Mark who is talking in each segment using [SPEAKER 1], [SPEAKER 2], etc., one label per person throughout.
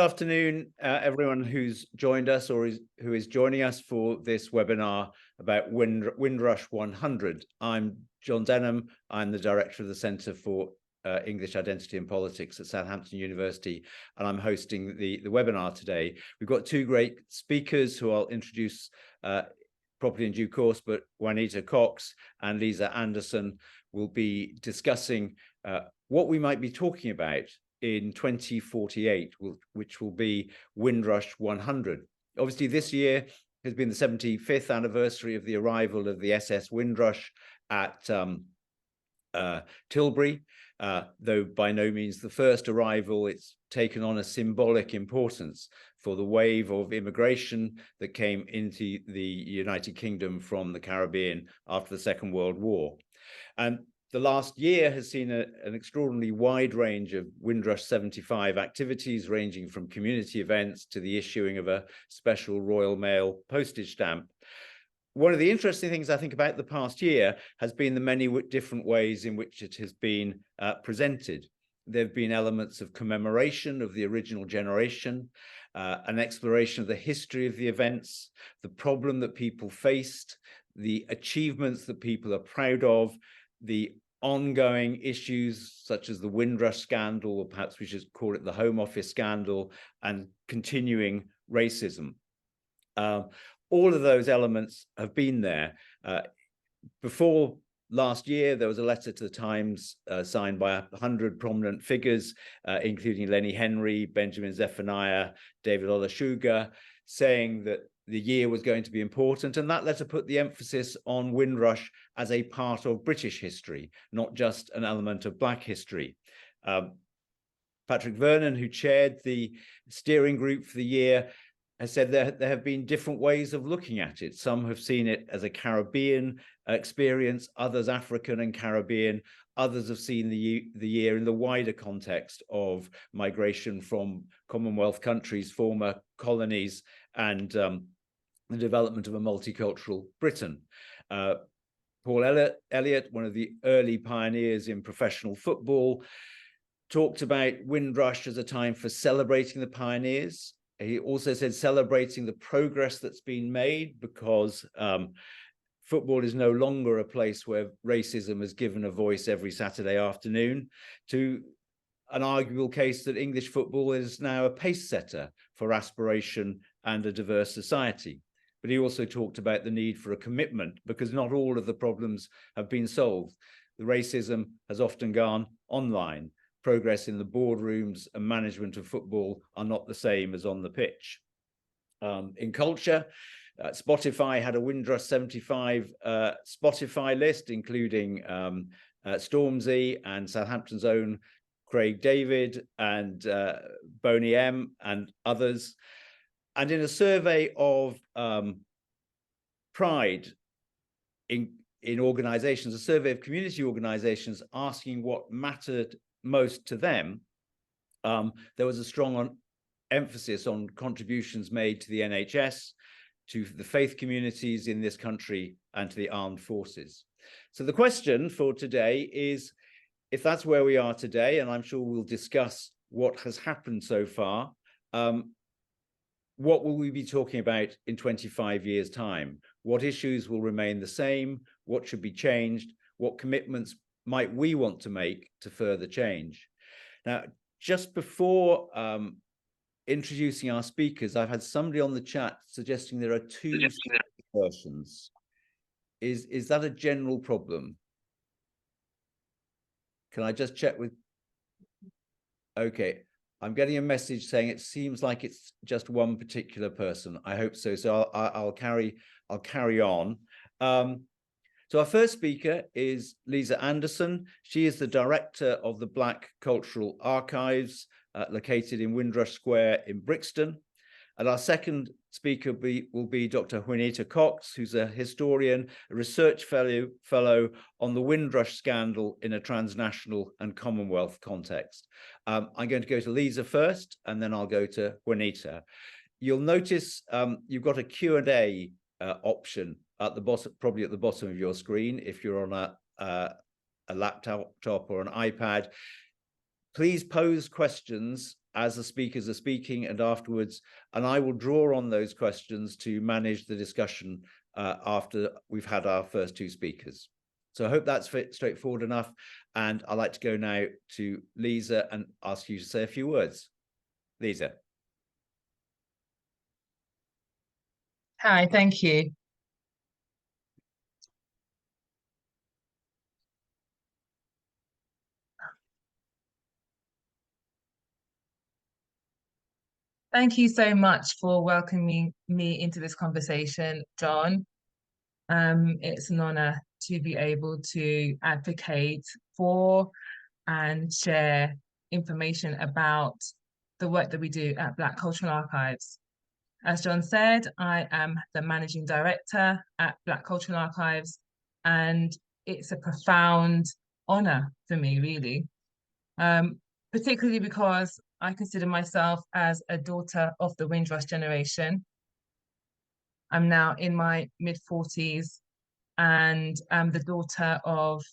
[SPEAKER 1] Afternoon, everyone who's joined us or who is joining us for this webinar about Windrush 100. I'm John Denham. I'm the director of the Centre for English Identity and Politics at Southampton University, and I'm hosting the webinar today. We've got two great speakers who I'll introduce properly in due course, but Juanita Cox and Lisa Anderson will be discussing what we might be talking about in 2048, which will be Windrush 100. Obviously, this year has been the 75th anniversary of the arrival of the SS Windrush at Tilbury, though by no means the first arrival. It's taken on a symbolic importance for the wave of immigration that came into the United Kingdom from the Caribbean after the Second World War. And the last year has seen an extraordinarily wide range of Windrush 75 activities, ranging from community events to the issuing of a special Royal Mail postage stamp. One of the interesting things I think about the past year has been the many different ways in which it has been presented. There have been elements of commemoration of the original generation, an exploration of the history of the events, the problem that people faced, the achievements that people are proud of, the ongoing issues such as the Windrush scandal, or perhaps we should call it the Home Office scandal, and continuing racism. All of those elements have been there. Before last year, there was a letter to the Times signed by 100 prominent figures, including Lenny Henry, Benjamin Zephaniah, David Olusoga, saying that the year was going to be important, and that letter put the emphasis on Windrush as a part of British history, not just an element of Black history. Patrick Vernon, who chaired the steering group for the year, has said there have been different ways of looking at it. Some have seen it as a Caribbean experience, others African and Caribbean, others have seen the year in the wider context of migration from Commonwealth countries, former colonies, and the development of a multicultural Britain. Paul Elliott, one of the early pioneers in professional football, talked about Windrush as a time for celebrating the pioneers. He also said celebrating the progress that's been made, because football is no longer a place where racism is given a voice every Saturday afternoon, to an arguable case that English football is now a pace setter for aspiration and a diverse society. But he also talked about the need for a commitment, because not all of the problems have been solved. The racism has often gone online. Progress in the boardrooms and management of football are not the same as on the pitch. In culture, Spotify had a Windrush 75 Spotify list, including Stormzy and Southampton's own Craig David and Boney M and others. And in a survey of pride in organizations, a survey of community organizations asking what mattered most to them, there was a strong emphasis on contributions made to the NHS, to the faith communities in this country, and to the armed forces. So the question for today is, if that's where we are today, and I'm sure we'll discuss what has happened so far, what will we be talking about in 25 years' time? What issues will remain the same? What should be changed? What commitments might we want to make to further change? Now, just before introducing our speakers, I've had somebody on the chat suggesting there are two versions. Is that a general problem? Can I just check with? Okay, I'm getting a message saying it seems like it's just one particular person. I hope so. So I'll carry on. So our first speaker is Lisa Anderson. She is the director of the Black Cultural Archives, located in Windrush Square in Brixton. And our second speaker will be Dr. Juanita Cox, who's a historian, a research fellow on the Windrush scandal in a transnational and Commonwealth context. I'm going to go to Lisa first, and then I'll go to Juanita. You'll notice you've got a Q&A option at the bottom, probably at the bottom of your screen, if you're on a laptop or an iPad. Please pose questions as the speakers are speaking and afterwards, and I will draw on those questions to manage the discussion after we've had our first two speakers. So I hope that's straightforward enough. And I'd like to go now to Lisa and ask you to say a few words. Lisa.
[SPEAKER 2] Hi, thank you. Thank you so much for welcoming me into this conversation, John. It's an honor to be able to advocate for and share information about the work that we do at Black Cultural Archives. As John said, I am the managing director at Black Cultural Archives, and it's a profound honor for me, really, particularly because I consider myself as a daughter of the Windrush generation. I'm now in my mid-40s, and I'm the daughter of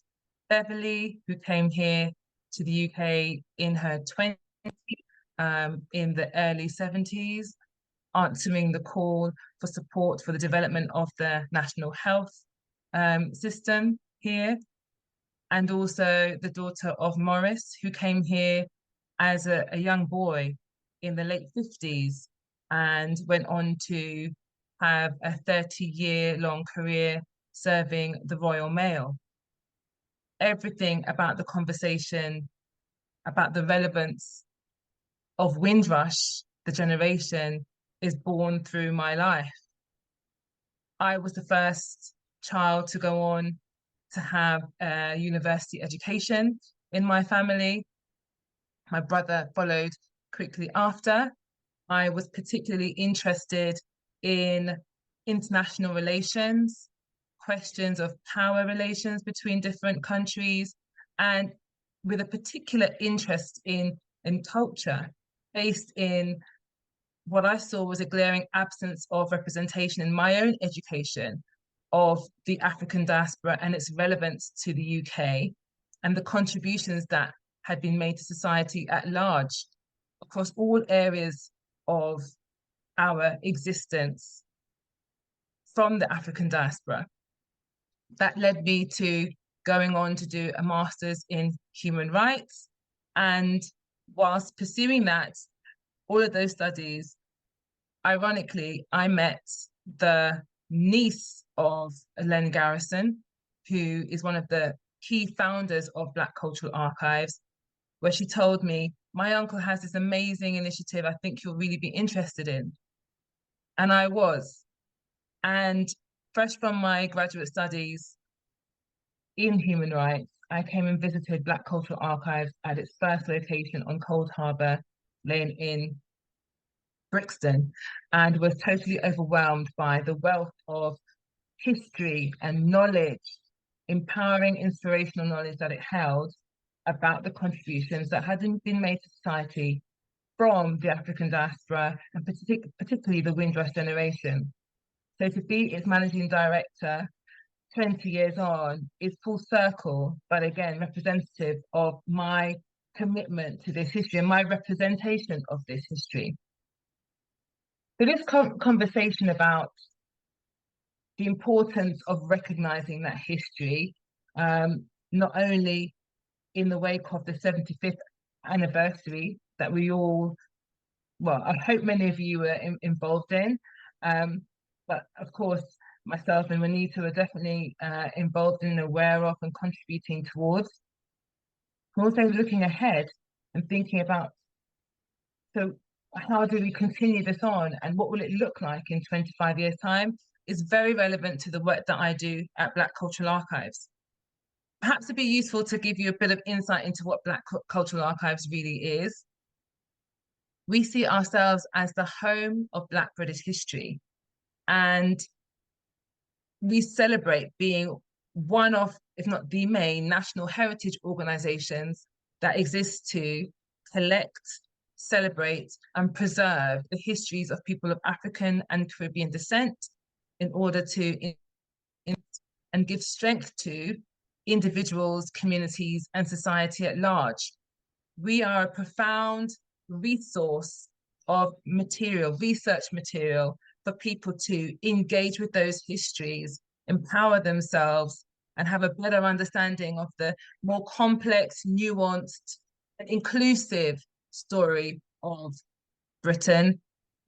[SPEAKER 2] Beverly, who came here to the UK in her 20s, in the early 70s, answering the call for support for the development of the national health system here. And also the daughter of Morris, who came here as a young boy in the late 50s and went on to have a 30-year-long career serving the Royal Mail. Everything about the conversation, about the relevance of Windrush, the generation, is born through my life. I was the first child to go on to have a university education in my family. My brother followed quickly after. I was particularly interested in international relations, questions of power relations between different countries, and with a particular interest in culture, based in what I saw was a glaring absence of representation in my own education of the African diaspora and its relevance to the UK, and the contributions that had been made to society at large across all areas of our existence from the African diaspora. That led me to going on to do a master's in human rights. And whilst pursuing that, all of those studies, ironically, I met the niece of Len Garrison, who is one of the key founders of Black Cultural Archives, where she told me, my uncle has this amazing initiative I think you'll really be interested in. And I was. And fresh from my graduate studies in human rights, I came and visited Black Cultural Archives at its first location on Cold Harbour Lane in Brixton, and was totally overwhelmed by the wealth of history and knowledge, empowering, inspirational knowledge that it held about the contributions that had been made to society from the African diaspora, and particularly the Windrush generation. So to be its managing director 20 years on is full circle, but again, representative of my commitment to this history and my representation of this history. So this conversation about the importance of recognizing that history, not only in the wake of the 75th anniversary that we all, well, I hope many of you were involved in, but of course, myself and Juanita were definitely involved in, aware of, and contributing towards. We're also looking ahead and thinking about, so how do we continue this on and what will it look like in 25 years' time, is very relevant to the work that I do at Black Cultural Archives. Perhaps it'd be useful to give you a bit of insight into what Black Cultural Archives really is. We see ourselves as the home of Black British history, and we celebrate being one of, if not the main, national heritage organizations that exist to collect, celebrate, and preserve the histories of people of African and Caribbean descent in order to and give strength to individuals, communities, and society at large. We are a profound resource of material, research material for people to engage with those histories, empower themselves, and have a better understanding of the more complex, nuanced, and inclusive story of Britain,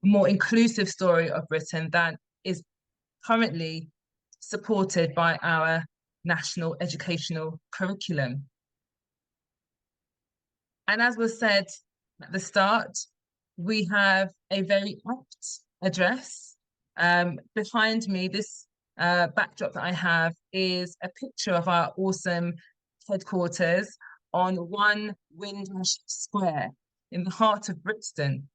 [SPEAKER 2] more inclusive story of Britain that is currently supported by our national educational curriculum. And as was said at the start, we have a very apt address. Behind me, this backdrop that I have is a picture of our awesome headquarters on 1 Windrush Square in the heart of Brixton.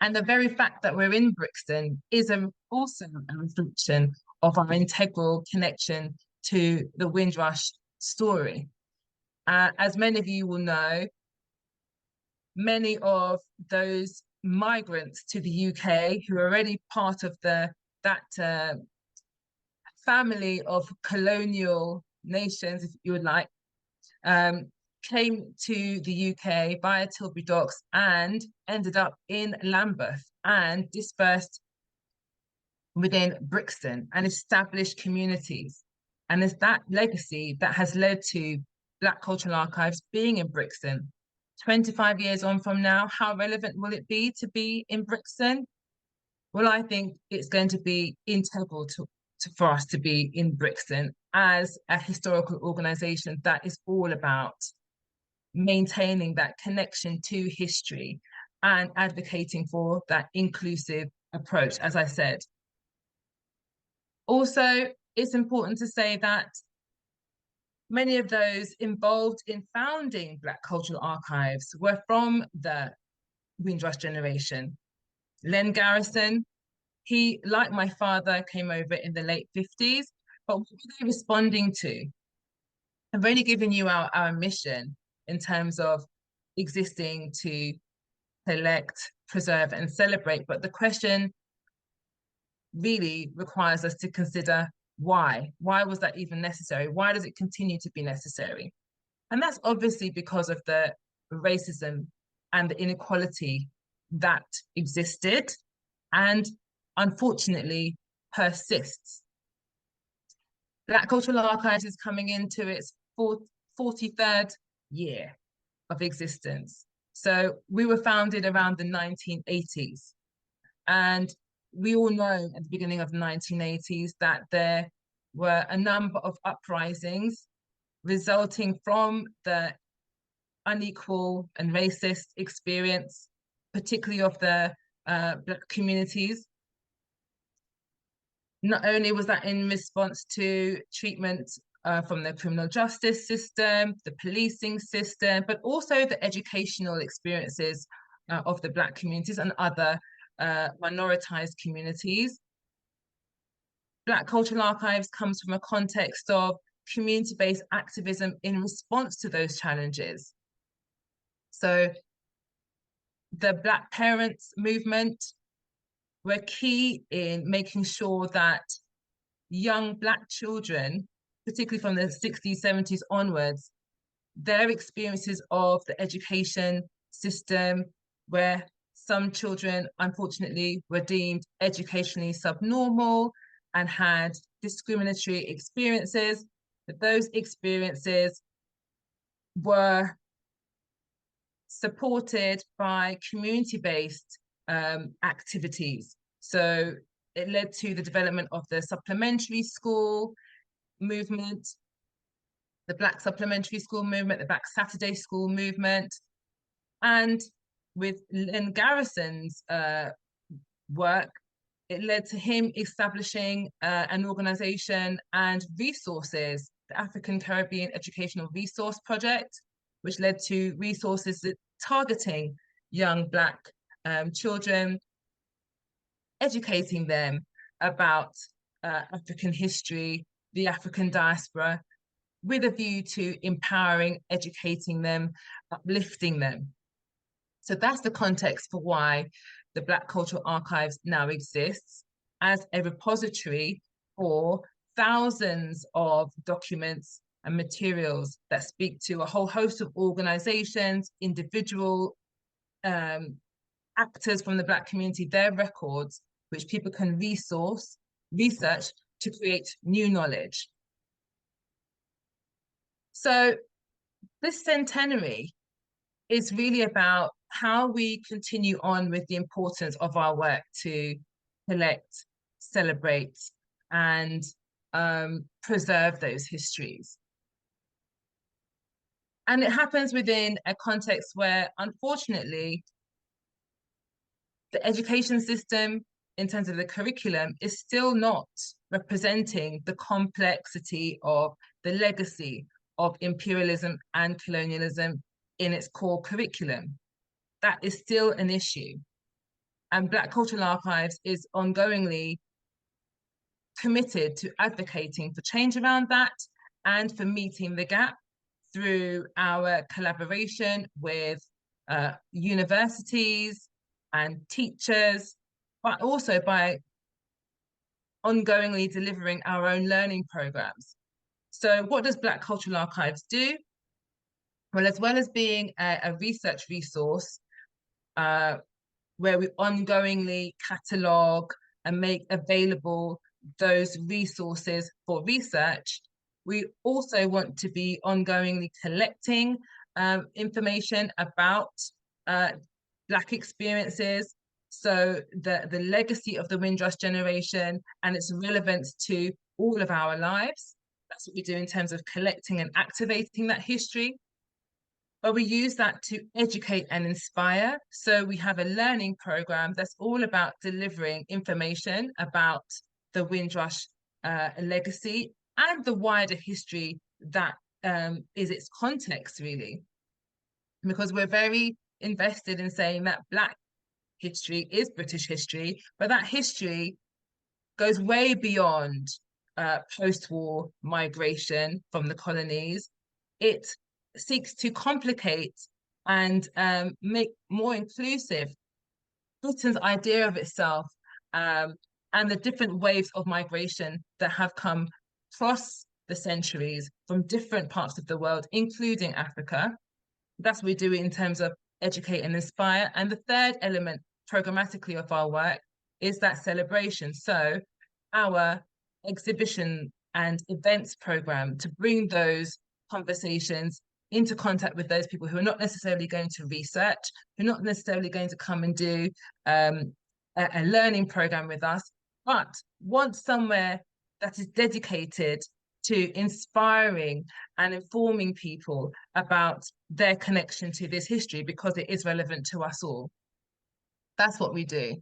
[SPEAKER 2] And the very fact that we're in Brixton is also a reflection of our integral connection to the Windrush story. As many of you will know, many of those migrants to the UK who are already part of that family of colonial nations, if you would like, came to the UK via Tilbury Docks and ended up in Lambeth and dispersed within Brixton and established communities. And it's that legacy that has led to Black Cultural Archives being in Brixton. 25 years on from now, how relevant will it be to be in Brixton? Well, I think it's going to be integral for us to be in Brixton as a historical organisation that is all about maintaining that connection to history and advocating for that inclusive approach, as I said. Also, it's important to say that many of those involved in founding Black Cultural Archives were from the Windrush generation. Len Garrison, he, like my father, came over in the late 50s, but what were they responding to? I've only given you our mission in terms of existing to collect, preserve, and celebrate, but the question really requires us to consider why. Why was that even necessary? Why does it continue to be necessary? And that's obviously because of the racism and the inequality that existed and unfortunately persists. Black Cultural Archives is coming into its 43rd year of existence. So we were founded around the 1980s. And we all know at the beginning of the 1980s that there were a number of uprisings resulting from the unequal and racist experience, particularly of the Black communities. Not only was that in response to treatment from the criminal justice system, the policing system, but also the educational experiences of the Black communities and other minoritized communities. Black Cultural Archives comes from a context of community-based activism in response to those challenges. So the Black Parents movement were key in making sure that young Black children, particularly from the 60s, 70s onwards, their experiences of the education system, where some children, unfortunately, were deemed educationally subnormal and had discriminatory experiences, that those experiences were supported by community-based activities. So it led to the development of the supplementary school movement, the Black supplementary school movement, the Black Saturday school movement. And with Len Garrison's work, it led to him establishing an organization and resources, the African Caribbean Educational Resource Project, which led to resources targeting young Black children, educating them about African history, the African diaspora, with a view to empowering, educating them, uplifting them. So that's the context for why the Black Cultural Archives now exists as a repository for thousands of documents and materials that speak to a whole host of organizations, individual actors from the Black community, their records, which people can research to create new knowledge. So this centenary is really about how we continue on with the importance of our work to collect, celebrate, and preserve those histories. And it happens within a context where, unfortunately, the education system, in terms of the curriculum, is still not representing the complexity of the legacy of imperialism and colonialism in its core curriculum. That is still an issue. And Black Cultural Archives is ongoingly committed to advocating for change around that and for meeting the gap through our collaboration with universities and teachers, but also by ongoingly delivering our own learning programs. So what does Black Cultural Archives do? Well, as well as being a research resource where we ongoingly catalogue and make available those resources for research, we also want to be ongoingly collecting information about Black experiences, so the legacy of the Windrush generation and its relevance to all of our lives. That's what we do in terms of collecting and activating that history. But we use that to educate and inspire. So we have a learning program that's all about delivering information about the Windrush legacy and the wider history that is its context, really. Because we're very invested in saying that Black history is British history, but that history goes way beyond post-war migration from the colonies. It seeks to complicate and make more inclusive Britain's idea of itself and the different waves of migration that have come across the centuries from different parts of the world, including Africa. That's what we do in terms of educate and inspire. And the third element programmatically of our work is that celebration. So our exhibition and events program to bring those conversations into contact with those people who are not necessarily going to research, who are not necessarily going to come and do a learning program with us, but want somewhere that is dedicated to inspiring and informing people about their connection to this history because it is relevant to us all. That's what we do.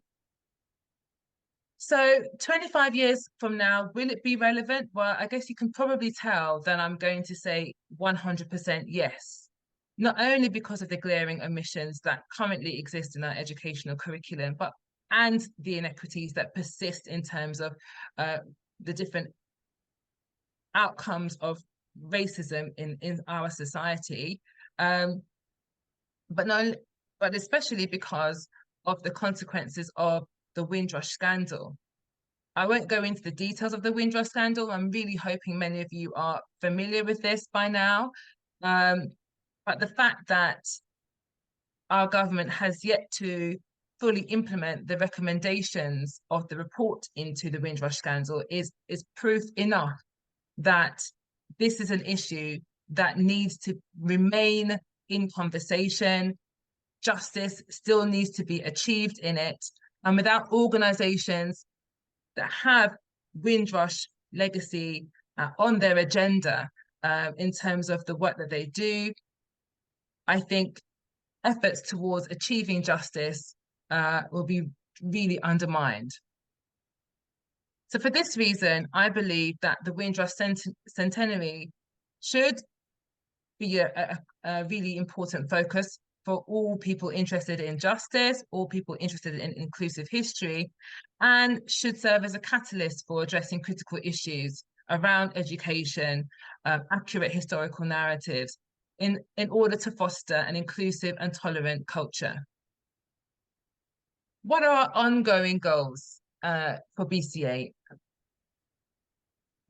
[SPEAKER 2] So 25 years from now, will it be relevant? Well, I guess you can probably tell that I'm going to say 100% yes. Not only because of the glaring omissions that currently exist in our educational curriculum, but and the inequities that persist in terms of the different outcomes of racism in our society, but especially because of the consequences of the Windrush scandal. I won't go into the details of the Windrush scandal. I'm really hoping many of you are familiar with this by now. But the fact that our government has yet to fully implement the recommendations of the report into the Windrush scandal is proof enough that this is an issue that needs to remain in conversation. Justice still needs to be achieved in it. And without organizations that have Windrush legacy on their agenda in terms of the work that they do, I think efforts towards achieving justice will be really undermined. So for this reason, I believe that the Windrush centenary should be a really important focus for all people interested in justice, all people interested in inclusive history, and should serve as a catalyst for addressing critical issues around education, accurate historical narratives, in order to foster an inclusive and tolerant culture. What are our ongoing goals for BCA?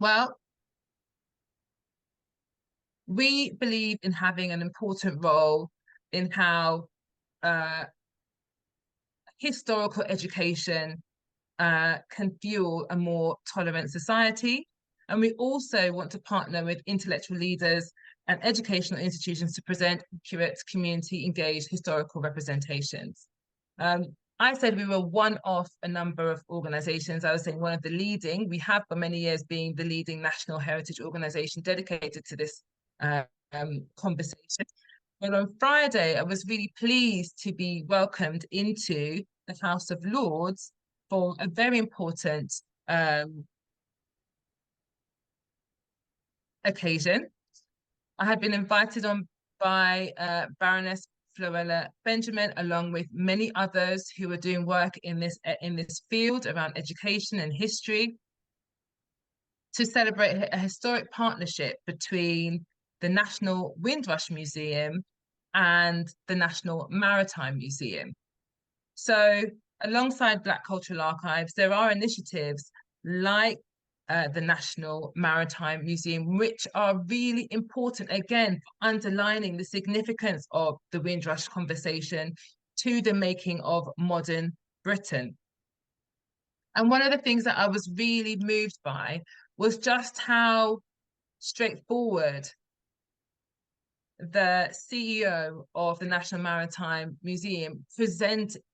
[SPEAKER 2] Well, we believe in having an important role in how historical education can fuel a more tolerant society. And we also want to partner with intellectual leaders and educational institutions to present accurate, community-engaged historical representations. I said we were one of a number of organizations. I was saying one of the leading, we have for many years been the leading national heritage organization dedicated to this conversation. But on Friday, I was really pleased to be welcomed into the House of Lords for a very important occasion. I had been invited on by Baroness Florella Benjamin, along with many others who are doing work in this field around education and history, to celebrate a historic partnership between the National Windrush Museum and the National Maritime Museum. So alongside Black Cultural Archives, there are initiatives like the National Maritime Museum, which are really important, again, for underlining the significance of the Windrush conversation to the making of modern Britain. And one of the things that I was really moved by was just how straightforward the CEO of the National Maritime Museum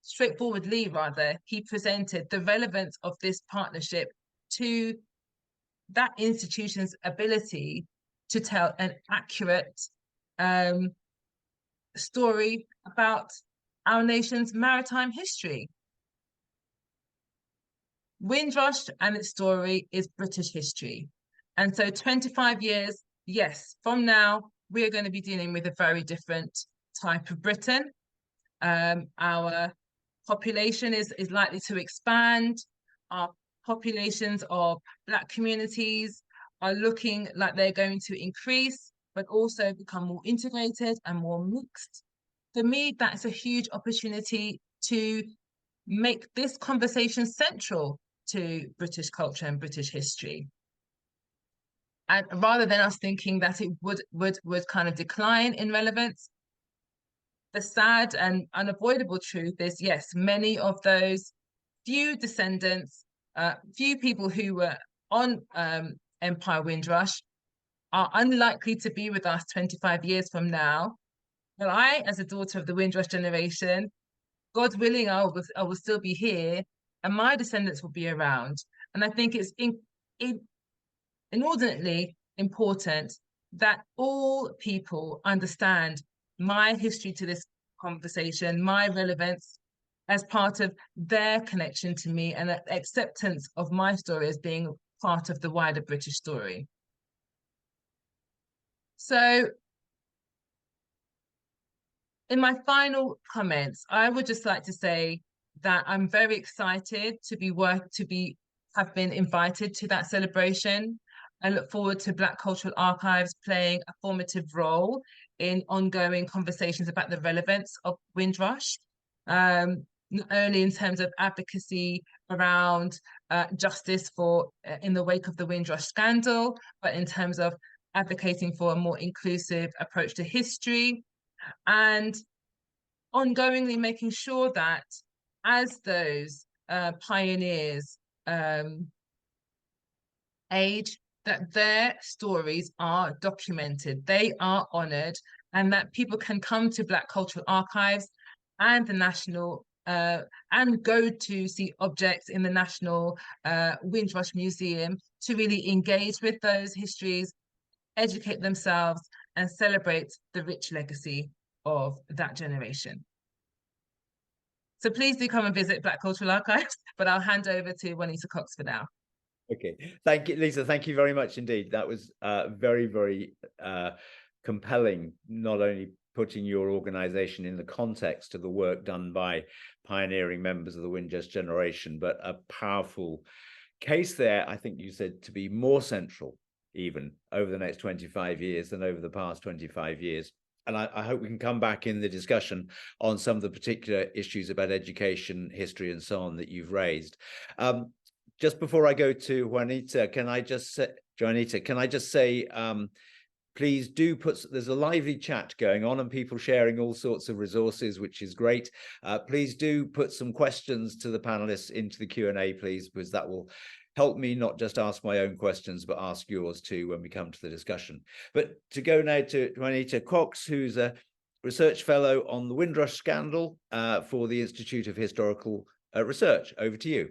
[SPEAKER 2] straightforwardly rather, he presented the relevance of this partnership to that institution's ability to tell an accurate story about our nation's maritime history. Windrush and its story is British history. And so 25 years, yes, from now, we are going to be dealing with a very different type of Britain. Our population is likely to expand. Our populations of Black communities are looking like they're going to increase, but also become more integrated and more mixed. For me, that's a huge opportunity to make this conversation central to British culture and British history. And rather than us thinking that it would kind of decline in relevance, the sad and unavoidable truth is, yes, many of those few descendants, few people who were on Empire Windrush are unlikely to be with us 25 years from now. But I, as a daughter of the Windrush generation, God willing, I will still be here, and my descendants will be around. And I think it's inordinately important that all people understand my history to this conversation, my relevance as part of their connection to me, and acceptance of my story as being part of the wider British story. So in my final comments, I would just like to say that I'm very excited to have been invited to that celebration. I look forward to Black Cultural Archives playing a formative role in ongoing conversations about the relevance of Windrush, not only in terms of advocacy around justice for in the wake of the Windrush scandal, but in terms of advocating for a more inclusive approach to history, and ongoingly making sure that as those pioneers age, that their stories are documented, they are honoured, and that people can come to Black Cultural Archives and the National and go to see objects in the National Windrush Museum to really engage with those histories, educate themselves, and celebrate the rich legacy of that generation. So please do come and visit Black Cultural Archives, but I'll hand over to Juanita Cox for now.
[SPEAKER 1] Okay, thank you, Lisa. Thank you very much indeed. That was very, very compelling, not only putting your organization in the context of the work done by pioneering members of the Windrush generation, but a powerful case there, I think you said, to be more central even over the next 25 years than over the past 25 years. And I hope we can come back in the discussion on some of the particular issues about education, history, and so on that you've raised. Just before I go to Juanita, can I just say, please do there's a lively chat going on and people sharing all sorts of resources, which is great. Please do put some questions to the panelists into the Q&A, please, because that will help me not just ask my own questions, but ask yours too when we come to the discussion. But to go now to Juanita Cox, who's a research fellow on the Windrush scandal for the Institute of Historical Research. Over to you.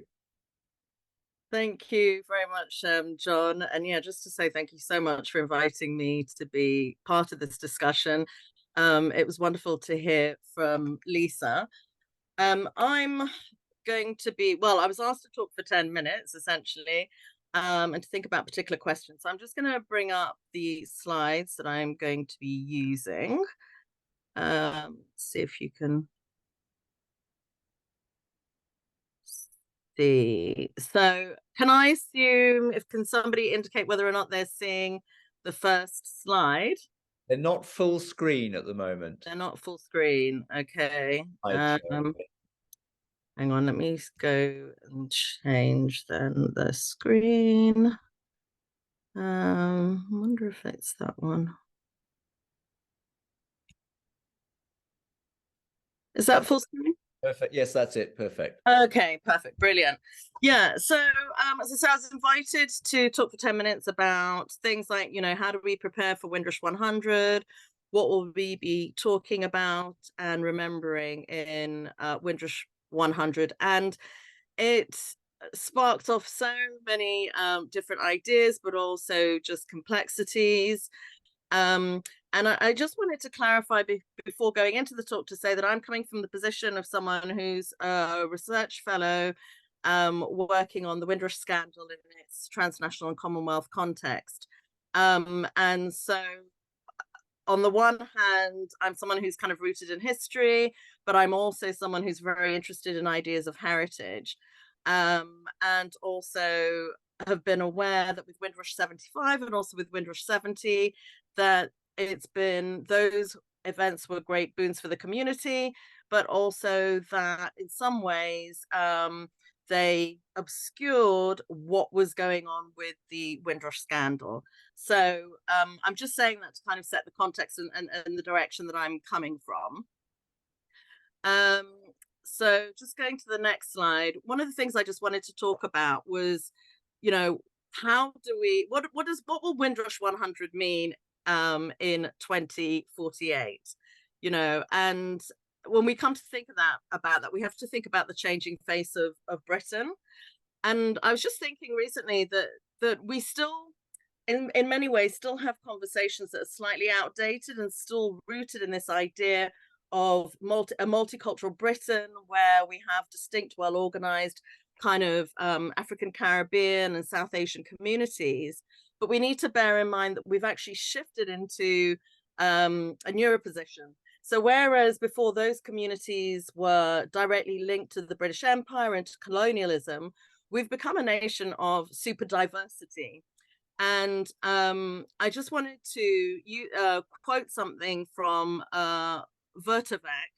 [SPEAKER 3] Thank you very much, John. And yeah, just to say thank you so much for inviting me to be part of this discussion. It was wonderful to hear from Lisa. I'm going to be, well, I was asked to talk for 10 minutes, essentially, and to think about particular questions. So I'm just going to bring up the slides that I'm going to be using. See if you can see. So can I assume, can somebody indicate whether or not they're seeing the first slide?
[SPEAKER 1] They're not full screen at the moment.
[SPEAKER 3] They're not full screen. Okay. Hang on, let me go and change then the screen. I wonder if it's that one. Is that full screen?
[SPEAKER 1] Perfect. Yes, that's it. Perfect.
[SPEAKER 3] Okay, perfect. Brilliant. Yeah. So, as I said, I was invited to talk for 10 minutes about things like, how do we prepare for Windrush 100? What will we be talking about and remembering in Windrush 100? And it sparked off so many different ideas, but also just complexities. And I just wanted to clarify before going into the talk to say that I'm coming from the position of someone who's a research fellow working on the Windrush scandal in its transnational and Commonwealth context. And so on the one hand, I'm someone who's kind of rooted in history, but I'm also someone who's very interested in ideas of heritage. And also have been aware that with Windrush 75 and also with Windrush 70, that those events were great boons for the community, but also that in some ways they obscured what was going on with the Windrush scandal. So I'm just saying that to kind of set the context and the direction that I'm coming from. So just going to the next slide, one of the things I just wanted to talk about was, how do we, what will Windrush 100 mean in 2048? And when we come to think about that, we have to think about the changing face of Britain. And I was just thinking recently that we still, in many ways, still have conversations that are slightly outdated and still rooted in this idea of a multicultural Britain, where we have distinct, well-organized kind of African, Caribbean and South Asian communities. But we need to bear in mind that we've actually shifted into a newer position. So whereas before those communities were directly linked to the British Empire and to colonialism, we've become a nation of super diversity. And I just wanted to quote something from Vertevec.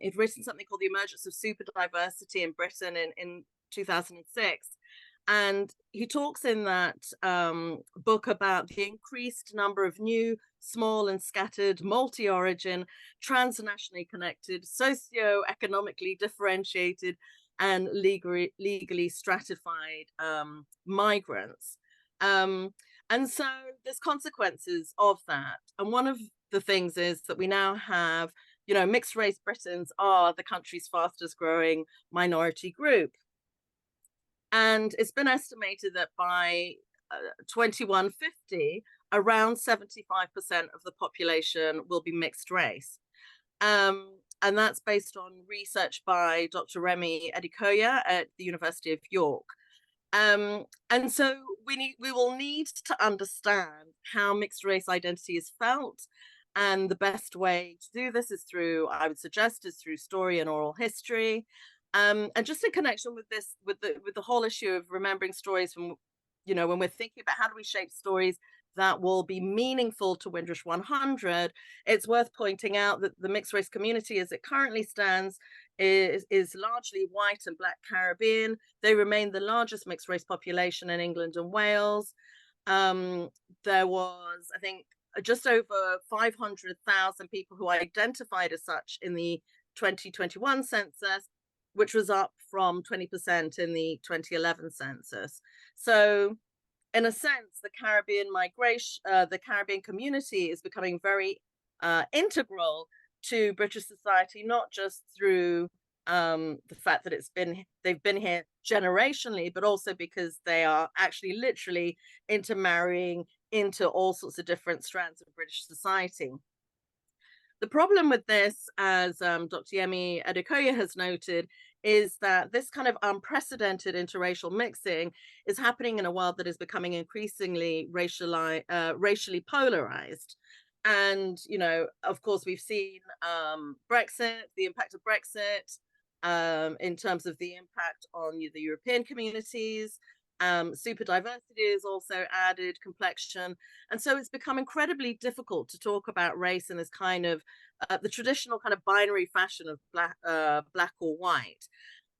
[SPEAKER 3] He'd written something called The Emergence of Super Diversity in Britain in 2006. And he talks in that book about the increased number of new, small and scattered, multi-origin, transnationally connected, socio-economically differentiated and legally stratified migrants. And so there's consequences of that. And one of the things is that we now have, mixed race Britons are the country's fastest growing minority group. And it's been estimated that by 2150, around 75% of the population will be mixed race. And that's based on research by Dr. Remy Edikoya at the University of York. And so we will need to understand how mixed race identity is felt. And the best way to do this is I would suggest, through story and oral history. And just in connection with this, with the whole issue of remembering stories from, when we're thinking about how do we shape stories that will be meaningful to Windrush 100, it's worth pointing out that the mixed race community as it currently stands is largely white and Black Caribbean. They remain the largest mixed race population in England and Wales. There was, I think, just over 500,000 people who identified as such in the 2021 census, which was up from 20% in the 2011 census. So in a sense, the Caribbean migration, the Caribbean community is becoming very integral to British society, not just through the fact that they've been here generationally, but also because they are actually literally intermarrying into all sorts of different strands of British society. The problem with this, as Dr. Yemi Adekoya has noted, is that this kind of unprecedented interracial mixing is happening in a world that is becoming increasingly racially polarized. And, you know, of course, we've seen Brexit, the impact of Brexit, in terms of the impact on the European communities. Super diversity is also added complexion. And so it's become incredibly difficult to talk about race in this kind of the traditional kind of binary fashion of black or white.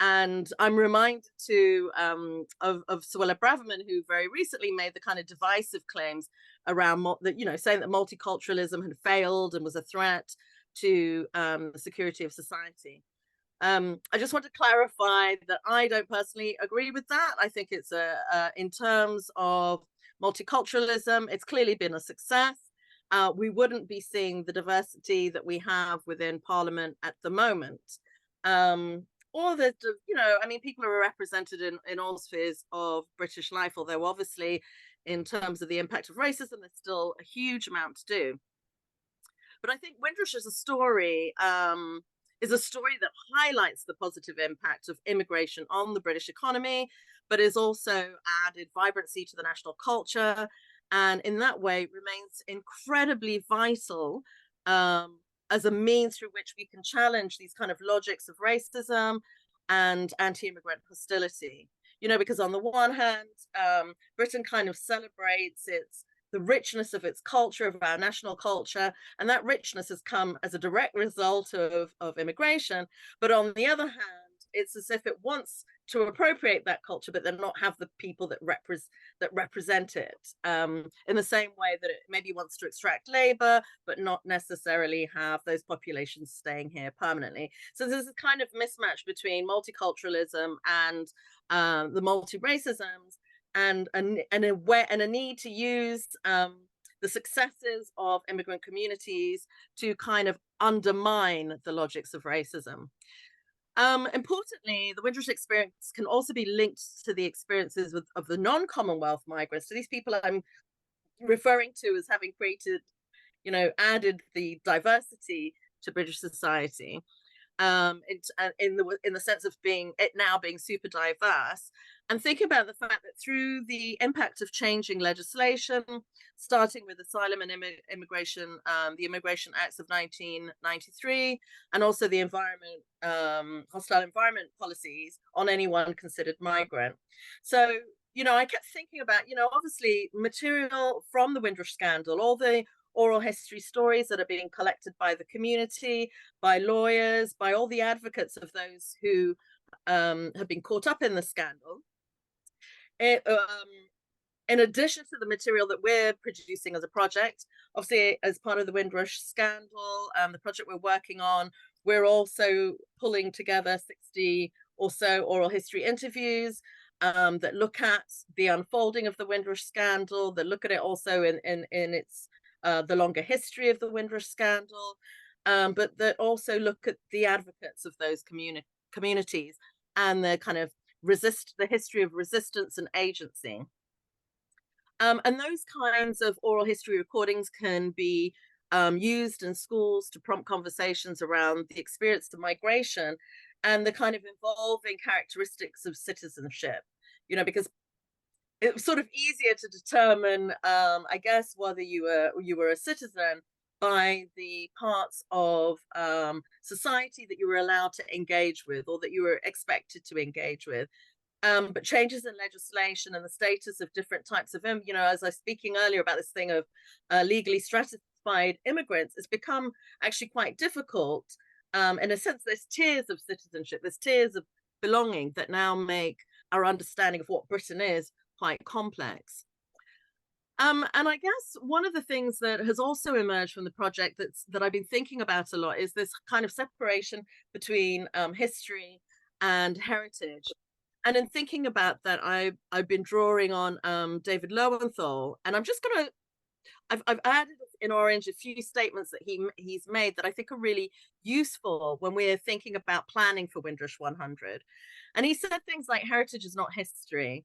[SPEAKER 3] And I'm reminded too of Suella Braverman, who very recently made the kind of divisive claims around that, you know, saying that multiculturalism had failed and was a threat to the security of society. I just want to clarify that I don't personally agree with that. I think it's in terms of multiculturalism, it's clearly been a success. We wouldn't be seeing the diversity that we have within Parliament at the moment. Or that, you know, I mean, people are represented in all spheres of British life, although obviously in terms of the impact of racism, there's still a huge amount to do. But I think Windrush is a story that highlights the positive impact of immigration on the British economy, but is also added vibrancy to the national culture, and in that way remains incredibly vital as a means through which we can challenge these kind of logics of racism and anti-immigrant hostility. You know, because on the one hand, Britain kind of celebrates the richness of its culture, of our national culture, and that richness has come as a direct result of immigration. But on the other hand, it's as if it wants to appropriate that culture, but then not have the people that represent it. In the same way that it maybe wants to extract labor, but not necessarily have those populations staying here permanently. So there's a kind of mismatch between multiculturalism and the multi-racisms, and a need to use the successes of immigrant communities to kind of undermine the logics of racism. Importantly, the Windrush experience can also be linked to the experiences of the non-Commonwealth migrants. So these people I'm referring to as having created, you know, added the diversity to British society, in the sense of it now being super diverse. And think about the fact that through the impact of changing legislation, starting with asylum and immigration, the Immigration Acts of 1993, and also the hostile environment policies on anyone considered migrant. So, you know, I kept thinking about, you know, obviously material from the Windrush scandal, all the oral history stories that are being collected by the community, by lawyers, by all the advocates of those who have been caught up in the scandal. In addition to the material that we're producing as a project, obviously as part of the Windrush scandal, the project we're working on, we're also pulling together 60 or so oral history interviews that look at the unfolding of the Windrush scandal, that look at it also in its the longer history of the Windrush scandal, but that also look at the advocates of those communities and the kind of the history of resistance and agency. And those kinds of oral history recordings can be used in schools to prompt conversations around the experience of migration and the kind of evolving characteristics of citizenship, you know, because it was sort of easier to determine, I guess, whether you were a citizen by the parts of society that you were allowed to engage with or that you were expected to engage with. But changes in legislation and the status of different types of, you know, as I was speaking earlier about this thing of legally stratified immigrants, it's become actually quite difficult. In a sense, there's tiers of citizenship, there's tiers of belonging that now make our understanding of what Britain is quite complex. And I guess one of the things that has also emerged from the project that I've been thinking about a lot is this kind of separation between history and heritage. And in thinking about that, I've been drawing on David Lowenthal, and I'm just gonna I've added in orange a few statements that he's made that I think are really useful when we're thinking about planning for Windrush 100. And he said things like heritage is not history.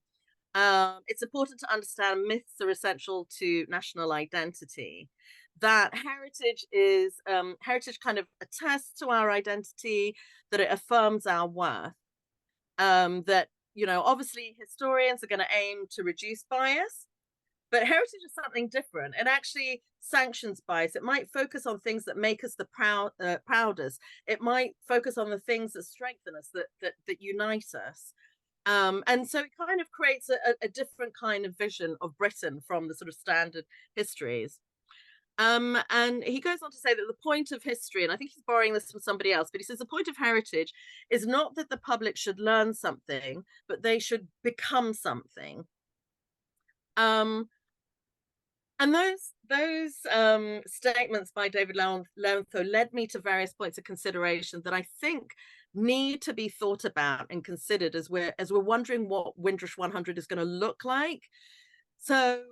[SPEAKER 3] It's important to understand myths are essential to national identity. That heritage kind of attests to our identity, that it affirms our worth. That, you know, obviously historians are going to aim to reduce bias, but heritage is something different. It actually sanctions bias. It might focus on things that make us the proudest. It might focus on the things that strengthen us, that unite us. And so it kind of creates a different kind of vision of Britain from the sort of standard histories. And he goes on to say that the point of history, and I think he's borrowing this from somebody else, but he says the point of heritage is not that the public should learn something, but they should become something. And those statements by David Lowenthal led me to various points of consideration that I think need to be thought about and considered as we're wondering what Windrush 100 is going to look like. So,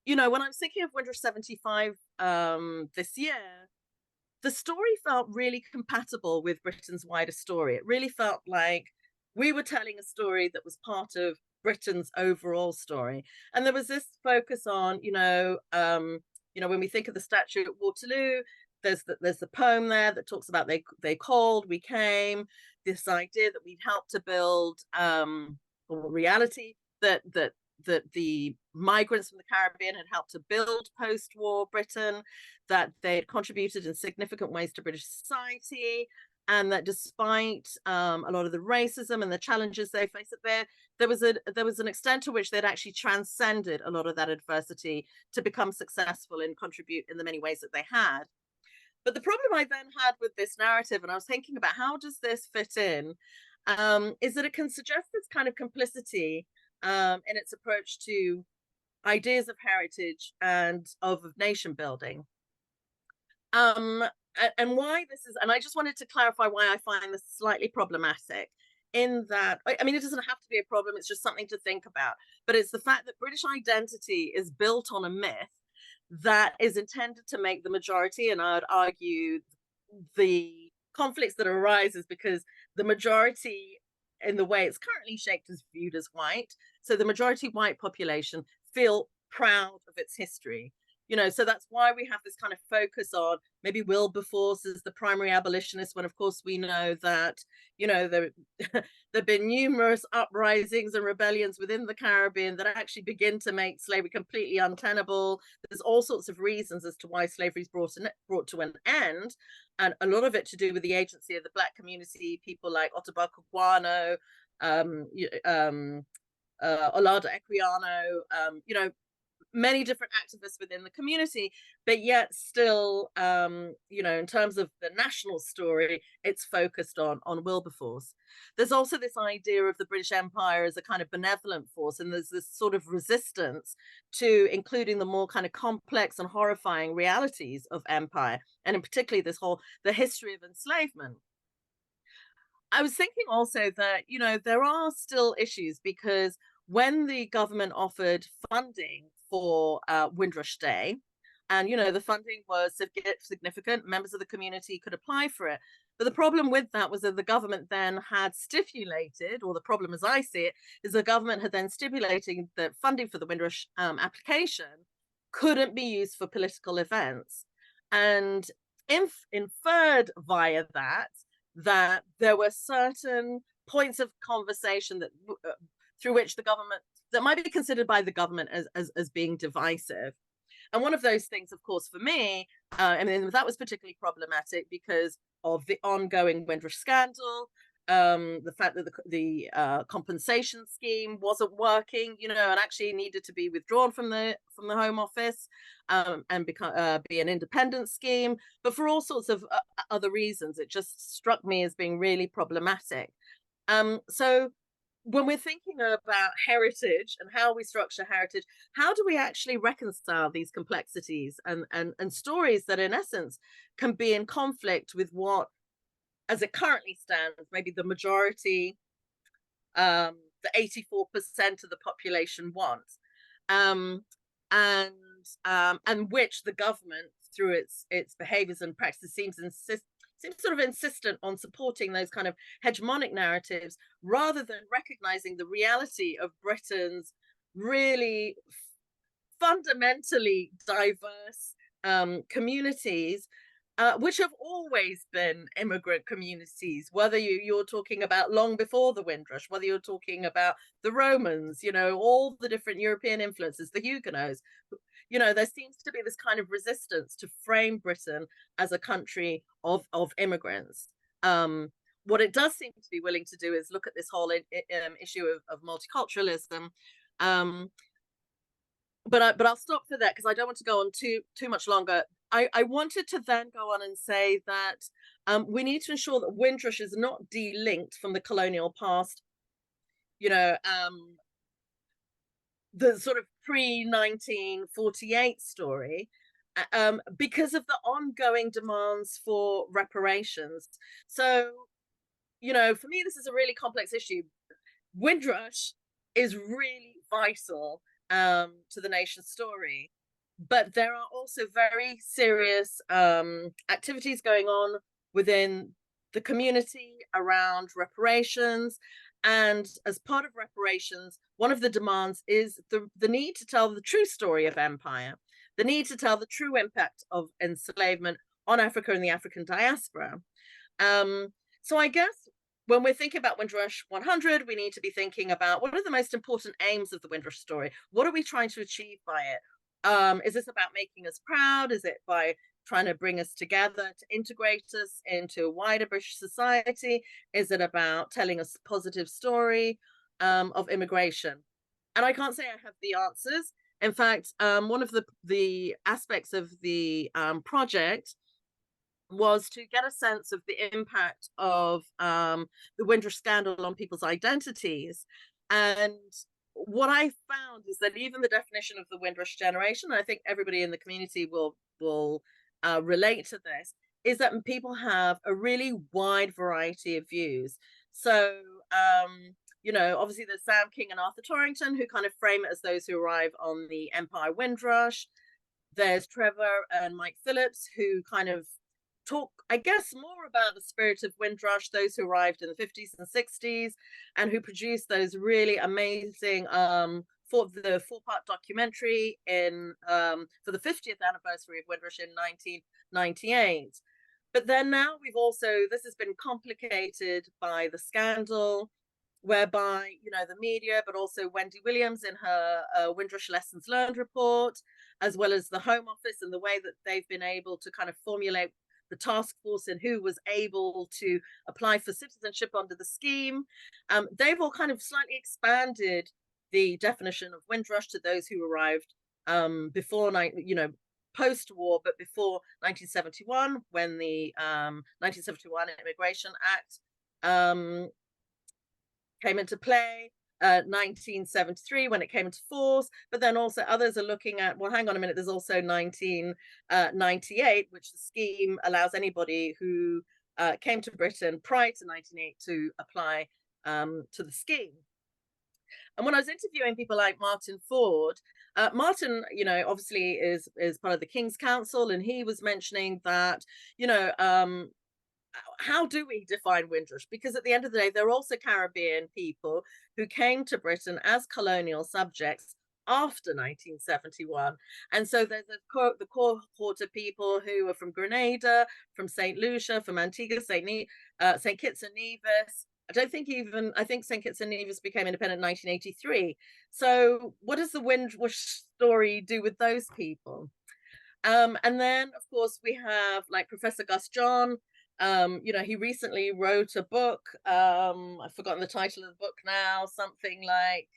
[SPEAKER 3] you know, when I was thinking of Windrush 75 this year, the story felt really compatible with Britain's wider story. It really felt like we were telling a story that was part of Britain's overall story. And there was this focus on, when we think of the statue at Waterloo, there's the poem there that talks about they called, we came, this idea that we'd helped to build or reality that the migrants from the Caribbean had helped to build post-war Britain, that they had contributed in significant ways to British society, and that despite a lot of the racism and the challenges they faced, there was an extent to which they'd actually transcended a lot of that adversity to become successful and contribute in the many ways that they had. But the problem I then had with this narrative, and I was thinking about how does this fit in, is that it can suggest this kind of complicity in its approach to ideas of heritage and of nation building. And why this is, and I just wanted to clarify why I find this slightly problematic, in that, I mean, it doesn't have to be a problem, it's just something to think about, but it's the fact that British identity is built on a myth that is intended to make the majority, and I'd argue the conflicts that arise is because the majority, in the way it's currently shaped, is viewed as white. So the majority white population feel proud of its history. So that's why we have this kind of focus on maybe Wilberforce as the primary abolitionist, when of course we know that, there have been numerous uprisings and rebellions within the Caribbean that actually begin to make slavery completely untenable. There's all sorts of reasons as to why slavery is brought to an end, and a lot of it to do with the agency of the Black community, people like Ottobah Cugoano, Olaudah Equiano, many different activists within the community, but yet still, in terms of the national story, it's focused on Wilberforce. There's also this idea of the British Empire as a kind of benevolent force, and there's this sort of resistance to including the more kind of complex and horrifying realities of empire, and in particularly the history of enslavement. I was thinking also that, there are still issues, because when the government offered funding for Windrush Day, and the funding was significant, members of the community could apply for it. But the problem with that was that the government then had stipulated, or the problem as I see it, is the government had then stipulated that funding for the Windrush application couldn't be used for political events, and inferred via that there were certain points of conversation that through which the government, that might be considered by the government as being divisive. And one of those things, of course, for me, that was particularly problematic because of the ongoing Windrush scandal, the fact that the compensation scheme wasn't working, and actually needed to be withdrawn from the Home Office, and be an independent scheme. But for all sorts of other reasons, it just struck me as being really problematic. So when we're thinking about heritage and how we structure heritage, how do we actually reconcile these complexities and stories that in essence can be in conflict with what, as it currently stands, maybe the majority, the 84% of the population wants, and which the government, through its behaviors and practices, seems sort of insistent on supporting those kind of hegemonic narratives, rather than recognizing the reality of Britain's really fundamentally diverse communities, which have always been immigrant communities, whether you're talking about long before the Windrush, whether you're talking about the Romans, you know, all the different European influences, the Huguenots. You know, there seems to be this kind of resistance to frame Britain as a country of immigrants. What it does seem to be willing to do is look at this whole issue of multiculturalism. But I'll stop for that because I don't want to go on too much longer. I wanted to then go on and say that we need to ensure that Windrush is not delinked from the colonial past. You know, the sort of pre-1948 story, because of the ongoing demands for reparations. So, you know, for me, this is a really complex issue. Windrush is really vital to the nation's story, but there are also very serious activities going on within the community around reparations. And as part of reparations, one of the demands is the need to tell the true story of empire, the need to tell the true impact of enslavement on Africa and the African diaspora. So I guess when we're thinking about Windrush 100, we need to be thinking about what are the most important aims of the Windrush story? What are we trying to achieve by it? Is this about making us proud? Is it by trying to bring us together, to integrate us into a wider British society? Is it about telling us a positive story of immigration? And I can't say I have the answers. In fact, one of the aspects of the project was to get a sense of the impact of the Windrush scandal on people's identities. And what I found is that even the definition of the Windrush generation, I think everybody in the community will relate to this, is that people have a really wide variety of views. So, you know, obviously there's Sam King and Arthur Torrington, who kind of frame it as those who arrive on the Empire Windrush. There's Trevor and Mike Phillips, who kind of talk, I guess, more about the spirit of Windrush, those who arrived in the 50s and 60s, and who produced those really amazing for the four-part documentary in for the 50th anniversary of Windrush in 1998. But then now we've also, this has been complicated by the scandal, whereby, you know, the media, but also Wendy Williams in her Windrush Lessons Learned report, as well as the Home Office and the way that they've been able to kind of formulate the task force and who was able to apply for citizenship under the scheme. They've all kind of slightly expanded the definition of Windrush to those who arrived before, you know, post-war, but before 1971, when the 1971 Immigration Act came into play, 1973 when it came into force, but then also others are looking at, well, hang on a minute, there's also 1998, which the scheme allows anybody who came to Britain prior to 1998 to apply to the scheme. And when I was interviewing people like Martin Ford, Martin, you know, obviously is part of the King's Council, and he was mentioning that, you know, how do we define Windrush? Because at the end of the day, they're also Caribbean people who came to Britain as colonial subjects after 1971. And so there's the cohort of people who are from Grenada, from St. Lucia, from Antigua, St. Kitts and Nevis. I think St. Kitts and Nevis became independent in 1983. So what does the Windrush story do with those people? And then, of course, we have like Professor Gus John. You know, he recently wrote a book. I've forgotten the title of the book now. Something like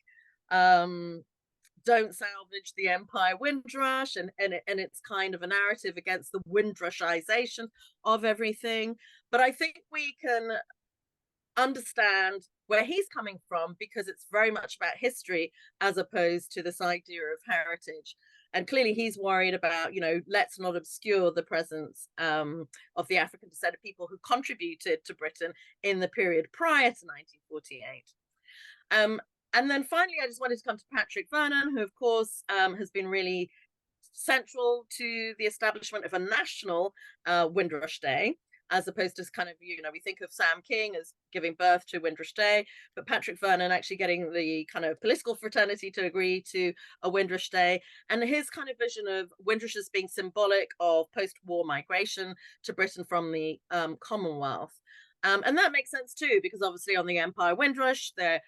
[SPEAKER 3] "Don't Salvage the Empire Windrush," and it's kind of a narrative against the Windrushization of everything. But I think we can understand where he's coming from, because it's very much about history as opposed to this idea of heritage. And clearly he's worried about, let's not obscure the presence of the African descended people who contributed to Britain in the period prior to 1948. And then finally, I just wanted to come to Patrick Vernon, who, of course, has been really central to the establishment of a national Windrush Day, as opposed to kind of, we think of Sam King as giving birth to Windrush Day, but Patrick Vernon actually getting the kind of political fraternity to agree to a Windrush Day, and his kind of vision of Windrush as being symbolic of post-war migration to Britain from the Commonwealth. And that makes sense too, because obviously on the Empire Windrush, there,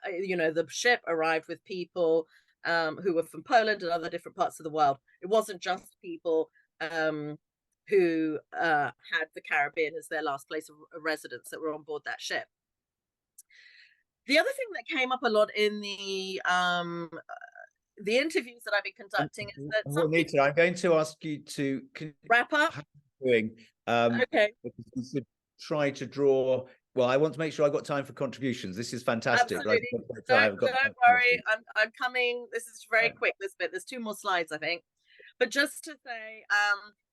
[SPEAKER 3] the ship arrived with people who were from Poland and other different parts of the world. It wasn't just people who had the Caribbean as their last place of residence that were on board that ship. The other thing that came up a lot in the interviews that I've been conducting is that
[SPEAKER 1] Juanita, I'm going to ask you to
[SPEAKER 3] wrap up.
[SPEAKER 1] Okay.
[SPEAKER 3] Because
[SPEAKER 1] we should try to draw. Well, I want to make sure I've got time for contributions. This is fantastic.
[SPEAKER 3] Absolutely. Don't worry, I'm coming. This is very quick, this bit. There's 2 more slides, I think. But just to say,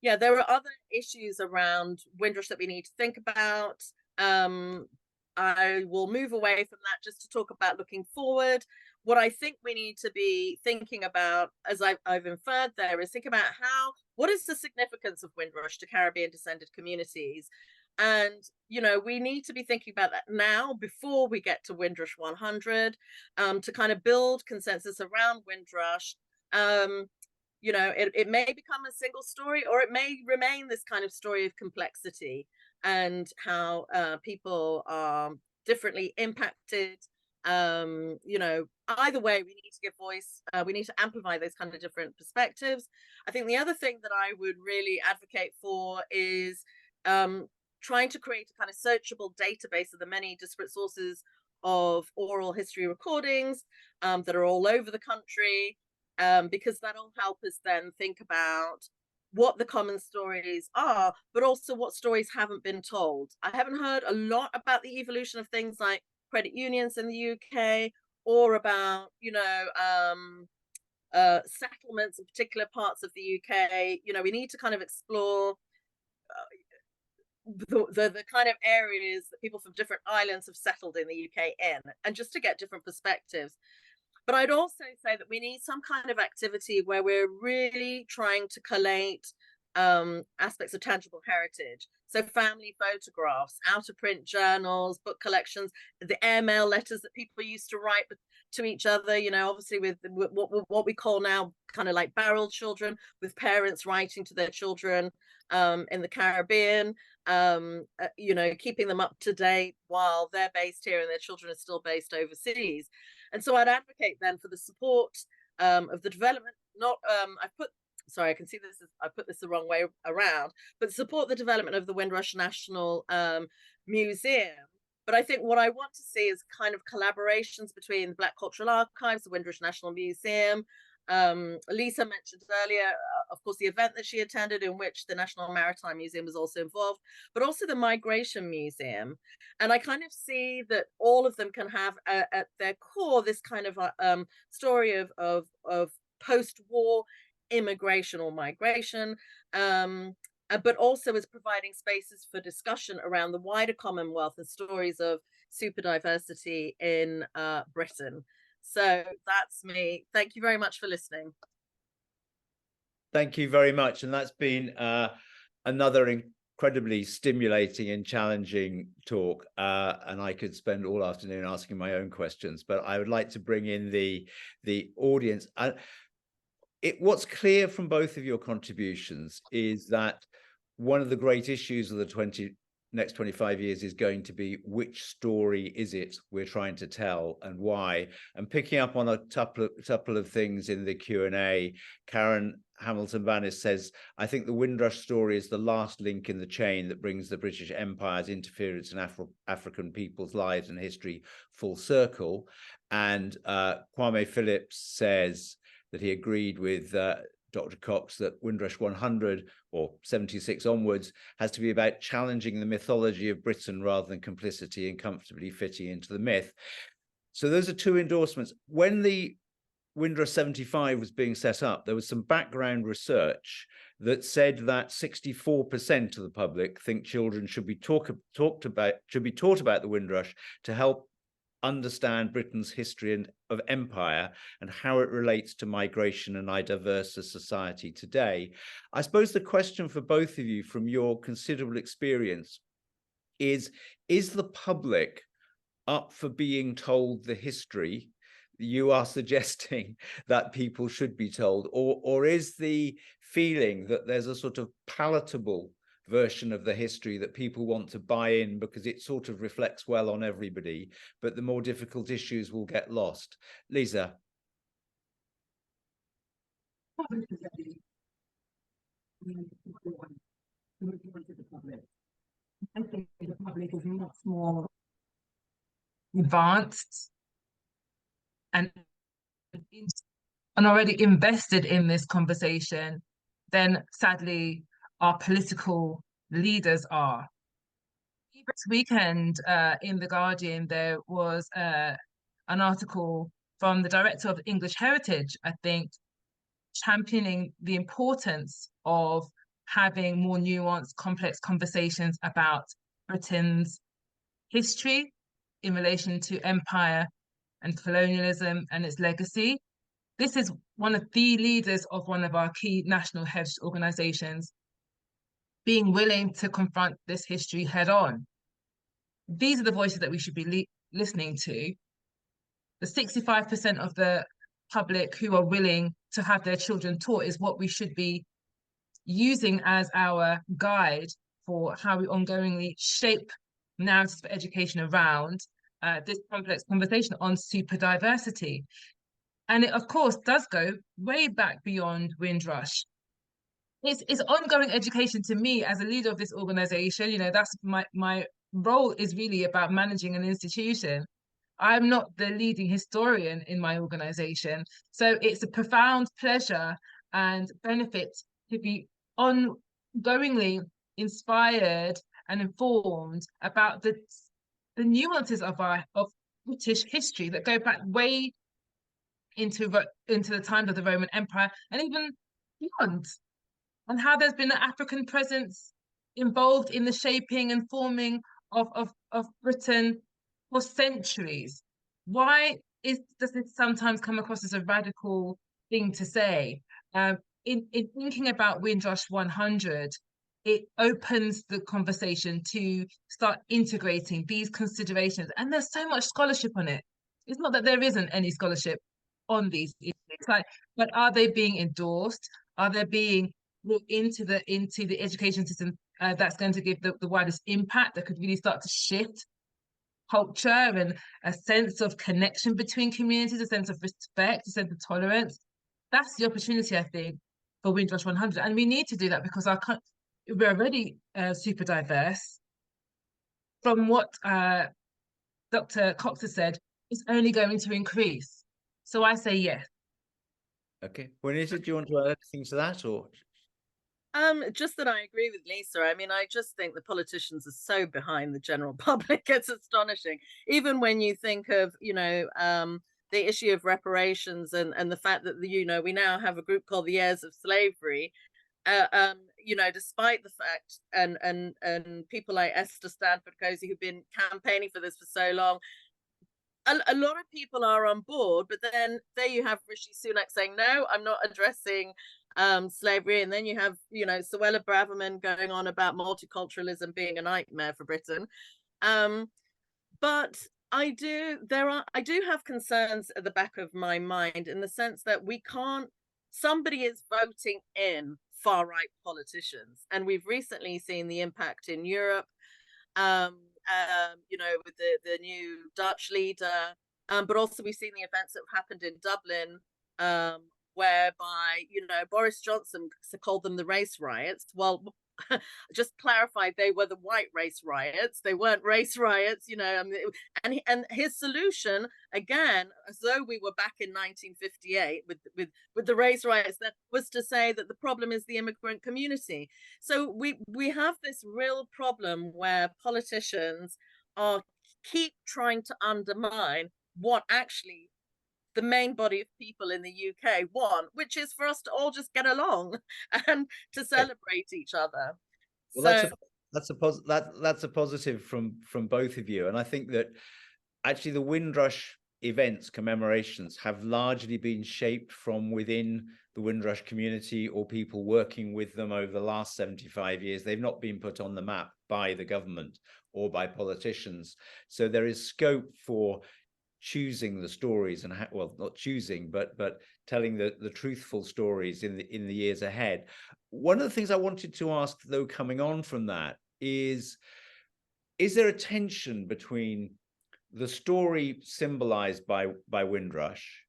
[SPEAKER 3] yeah, there are other issues around Windrush that we need to think about. I will move away from that just to talk about looking forward. What I think we need to be thinking about, as I've inferred there, is think about what is the significance of Windrush to Caribbean descended communities? And, we need to be thinking about that now before we get to Windrush 100, to kind of build consensus around Windrush. It may become a single story, or it may remain this kind of story of complexity and how people are differently impacted. Either way, we need to give voice. We need to amplify those kind of different perspectives. I think the other thing that I would really advocate for is trying to create a kind of searchable database of the many disparate sources of oral history recordings that are all over the country, because that'll help us then think about what the common stories are, but also what stories haven't been told. I haven't heard a lot about the evolution of things like credit unions in the UK, or about, settlements in particular parts of the UK. We need to kind of explore the kind of areas that people from different islands have settled in the UK in, and just to get different perspectives. But I'd also say that we need some kind of activity where we're really trying to collate aspects of tangible heritage. So family photographs, out of print journals, book collections, the airmail letters that people used to write to each other, obviously with what we call now kind of like barrel children, with parents writing to their children in the Caribbean, keeping them up to date while they're based here and their children are still based overseas. And so I'd advocate then for the support of the development, sorry, I can see this I put this the wrong way around, but support the development of the Windrush National Museum. But I think what I want to see is kind of collaborations between the Black Cultural Archives, the Windrush National Museum. Lisa mentioned earlier, of course, the event that she attended in which the National Maritime Museum was also involved, but also the Migration Museum. And I kind of see that all of them can have at their core this kind of story of post-war immigration or migration, but also as providing spaces for discussion around the wider Commonwealth and stories of super diversity in Britain. So that's me. Thank you very much for listening.
[SPEAKER 1] Thank you very much. And that's been another incredibly stimulating and challenging talk. And I could spend all afternoon asking my own questions, but I would like to bring in the audience. What's clear from both of your contributions is that one of the great issues of the next 25 years is going to be which story is it we're trying to tell and why. And picking up on a couple of things in the Q&A, Karen Hamilton-Bannis says, I think the Windrush story is the last link in the chain that brings the British Empire's interference in African people's lives and history full circle. And Kwame Phillips says that he agreed with Dr. Cox, that Windrush 100 or 76 onwards has to be about challenging the mythology of Britain rather than complicity and comfortably fitting into the myth. So those are two endorsements. When the Windrush 75 was being set up, there was some background research that said that 64% of the public think children should be taught about the Windrush to help understand Britain's history and of empire and how it relates to migration and our diverse society today. I suppose the question for both of you, from your considerable experience, is the public up for being told the history you are suggesting that people should be told, or is the feeling that there's a sort of palatable version of the history that people want to buy in because it sort of reflects well on everybody, but the more difficult issues will get lost? Lisa.
[SPEAKER 2] I think the public is much more advanced and already invested in this conversation than, sadly, our political leaders are. This weekend, in The Guardian, there was an article from the director of English Heritage, I think, championing the importance of having more nuanced, complex conversations about Britain's history in relation to empire and colonialism and its legacy. This is one of the leaders of one of our key national heritage organizations being willing to confront this history head on. These are the voices that we should be listening to. The 65% of the public who are willing to have their children taught is what we should be using as our guide for how we ongoingly shape narratives for education around this complex conversation on super diversity. And it, of course, does go way back beyond Windrush. It's ongoing education to me as a leader of this organization. You know, that's my role is really about managing an institution. I'm not the leading historian in my organization. So it's a profound pleasure and benefit to be ongoingly inspired and informed about the nuances of British history that go back way into the times of the Roman Empire and even beyond, and how there's been an African presence involved in the shaping and forming of Britain for centuries. Why does it sometimes come across as a radical thing to say? In thinking about Windrush 100, it opens the conversation to start integrating these considerations. And there's so much scholarship on it. It's not that there isn't any scholarship on these issues, but are they being endorsed? Are they being brought into the education system that's going to give the widest impact, that could really start to shift culture and a sense of connection between communities, a sense of respect, a sense of tolerance? That's the opportunity, I think, for Windrush 100. And we need to do that because we're already super diverse. From what Dr. Cox has said, it's only going to increase. So I say yes.
[SPEAKER 1] Okay. Juanita, do you want to add anything to that, or?
[SPEAKER 3] Just that I agree with Lisa. I mean, I just think the politicians are so behind the general public. It's astonishing. Even when you think of, you know, the issue of reparations and the fact that, you know, we now have a group called the Heirs of Slavery. You know, despite the fact and people like Esther Stanford Cozy, who've been campaigning for this for so long, a lot of people are on board, but then there you have Rishi Sunak saying, no, I'm not addressing slavery. And then you have, you know, Suella Braverman going on about multiculturalism being a nightmare for Britain. But I do have concerns at the back of my mind, in the sense that somebody is voting in far-right politicians. And we've recently seen the impact in Europe, you know, with the new Dutch leader, but also we've seen the events that have happened in Dublin, whereby, you know, Boris Johnson called them the race riots. Well, just clarify, they were the white race riots. They weren't race riots, you know. And his solution, again, as though we were back in 1958 with the race riots, that was to say that the problem is the immigrant community. So we have this real problem where politicians keep trying to undermine what actually the main body of people in the UK want, which is for us to all just get along and to celebrate each other.
[SPEAKER 1] Well,
[SPEAKER 3] So
[SPEAKER 1] that's a positive from both of you, and I think that actually the Windrush events, commemorations, have largely been shaped from within the Windrush community or people working with them over the last 75 years. They've not been put on the map by the government or by politicians. So there is scope for choosing the stories and well, not choosing, but telling the truthful stories in the years ahead. One of the things I wanted to ask, though, coming on from that is there a tension between the story symbolized by Windrush,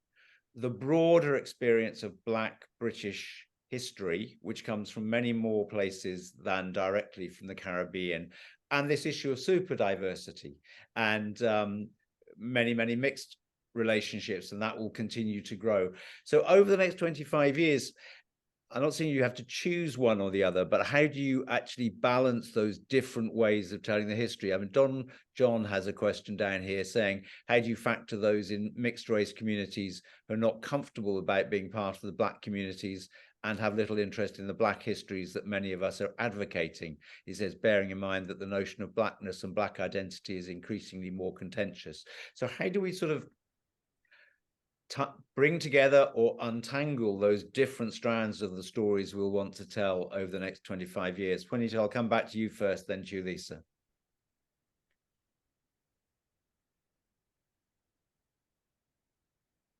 [SPEAKER 1] the broader experience of Black British history, which comes from many more places than directly from the Caribbean, and this issue of super diversity and many mixed relationships, and that will continue to grow. So over the next 25 years, I'm not saying you have to choose one or the other, but how do you actually balance those different ways of telling the history? I mean, John has a question down here saying, how do you factor those in mixed race communities who are not comfortable about being part of the Black communities and have little interest in the Black histories that many of us are advocating? He says, bearing in mind that the notion of Blackness and Black identity is increasingly more contentious. So how do we sort of bring together or untangle those different strands of the stories we'll want to tell over the next 25 years? Juanita, I'll come back to you first, then to you, Lisa.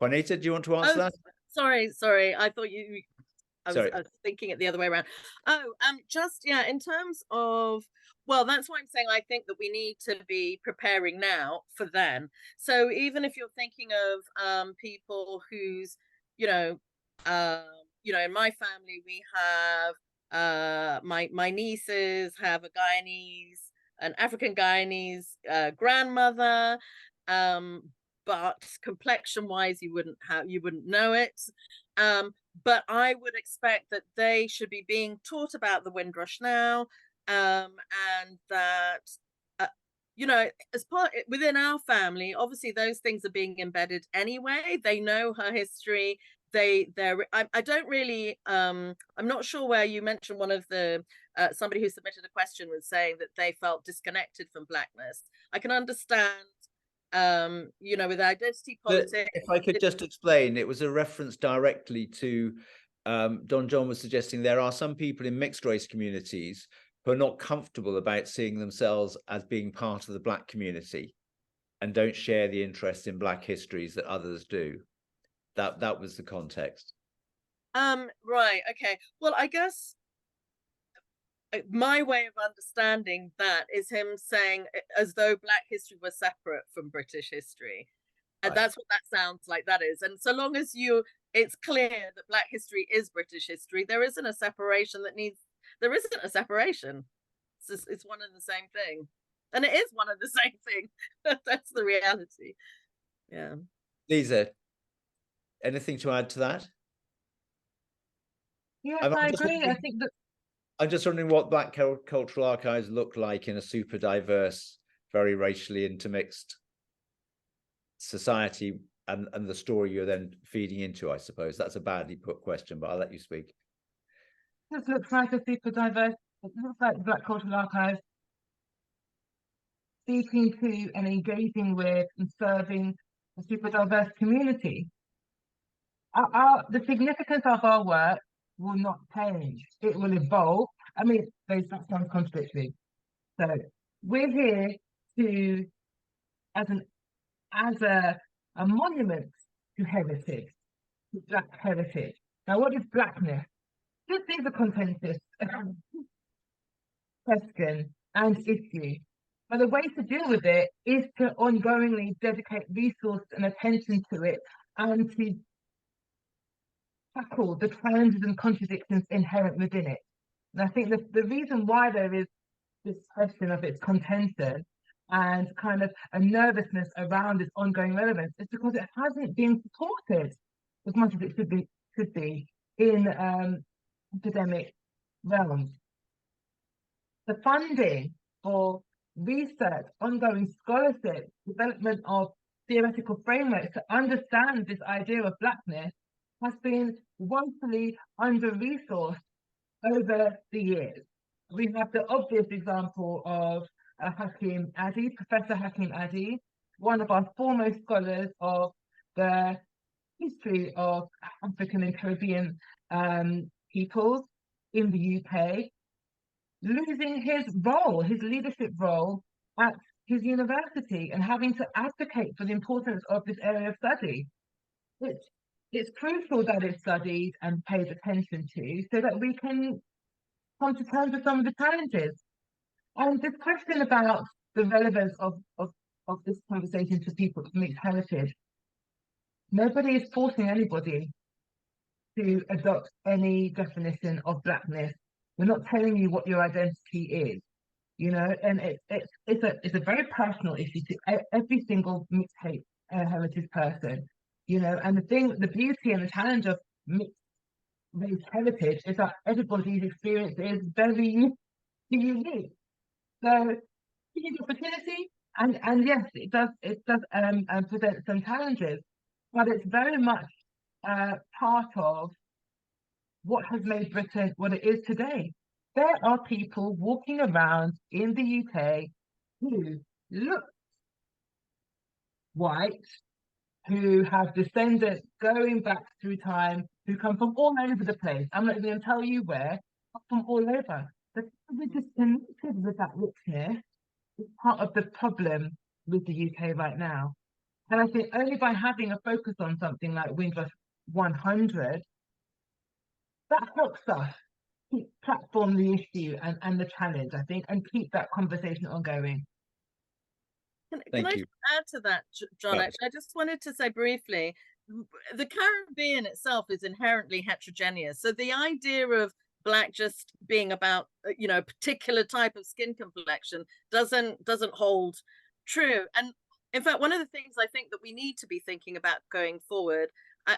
[SPEAKER 1] Juanita, do you want to answer that?
[SPEAKER 3] Sorry. I thought I was thinking it the other way around. Yeah, in terms of, well, that's why I'm saying I think that we need to be preparing now for then. So even if you're thinking of people who's, in my family we have my nieces have an African Guyanese grandmother, but complexion wise you wouldn't know it. But I would expect that they should be being taught about the Windrush now, and that as part within our family, obviously those things are being embedded anyway. They know her history. I don't really. I'm not sure where you mentioned one of the somebody who submitted a question was saying that they felt disconnected from Blackness. I can understand. With identity politics.
[SPEAKER 1] If I could just explain, it was a reference directly to Don John was suggesting there are some people in mixed race communities who are not comfortable about seeing themselves as being part of the Black community and don't share the interest in Black histories that others do. That was the context.
[SPEAKER 3] Right. Okay. Well, I guess my way of understanding that is him saying as though Black history was separate from British history. And right. That's what that sounds like, that is. And so long as it's clear that Black history is British history, there isn't a separation. It's one and the same thing. And it is one and the same thing. That's the reality. Yeah.
[SPEAKER 1] Lisa, anything to add to that?
[SPEAKER 2] Yes, I agree. I think that
[SPEAKER 1] I'm just wondering what Black cultural archives look like in a super diverse, very racially intermixed society, and the story you're then feeding into, I suppose. That's a badly put question, but I'll let you speak.
[SPEAKER 2] This looks like a super diverse, it looks like Black cultural archives speaking to and engaging with and serving a super diverse community. The significance of our work will not change. It will evolve. I mean, that sounds contradictory. So we're here to, as a monument to heritage, to Black heritage. Now, what is Blackness? This is a contentious question and issue. But the way to deal with it is to ongoingly dedicate resources and attention to it and to tackle the challenges and contradictions inherent within it. And I think the reason why there is this question of its contention and kind of a nervousness around its ongoing relevance is because it hasn't been supported as much as it should be in academic realms. The funding for research, ongoing scholarship, development of theoretical frameworks to understand this idea of Blackness has been woefully under-resourced over the years. We have the obvious example of Hakim Adi, Professor Hakim Adi, one of our foremost scholars of the history of African and Caribbean peoples in the UK, losing his role, his leadership role at his university and having to advocate for the importance of this area of study. It's crucial that it's studied and paid attention to so that we can come to terms with some of the challenges. And this question about the relevance of this conversation to people of mixed heritage, nobody is forcing anybody to adopt any definition of Blackness. We're not telling you what your identity is, you know, and it's a very personal issue to every single mixed heritage person, you know. And the beauty and the challenge of mixed race heritage is that everybody's experience is very unique. So huge opportunity, and yes, it does present some challenges, but it's very much part of what has made Britain what it is today. There are people walking around in the UK who look white, who have descendants going back through time, who come from all over the place. I'm not even going to tell you where, but from all over. But we're disconnected with that richness is part of the problem with the UK right now. And I think only by having a focus on something like Windrush 100, that helps us keep platform the issue and the challenge, I think, and keep that conversation ongoing.
[SPEAKER 3] Can I add to that, John?
[SPEAKER 1] Yeah.
[SPEAKER 3] Actually, I just wanted to say briefly, the Caribbean itself is inherently heterogeneous. So the idea of Black just being about, you know, a particular type of skin complexion doesn't hold true. And in fact, one of the things I think that we need to be thinking about going forward,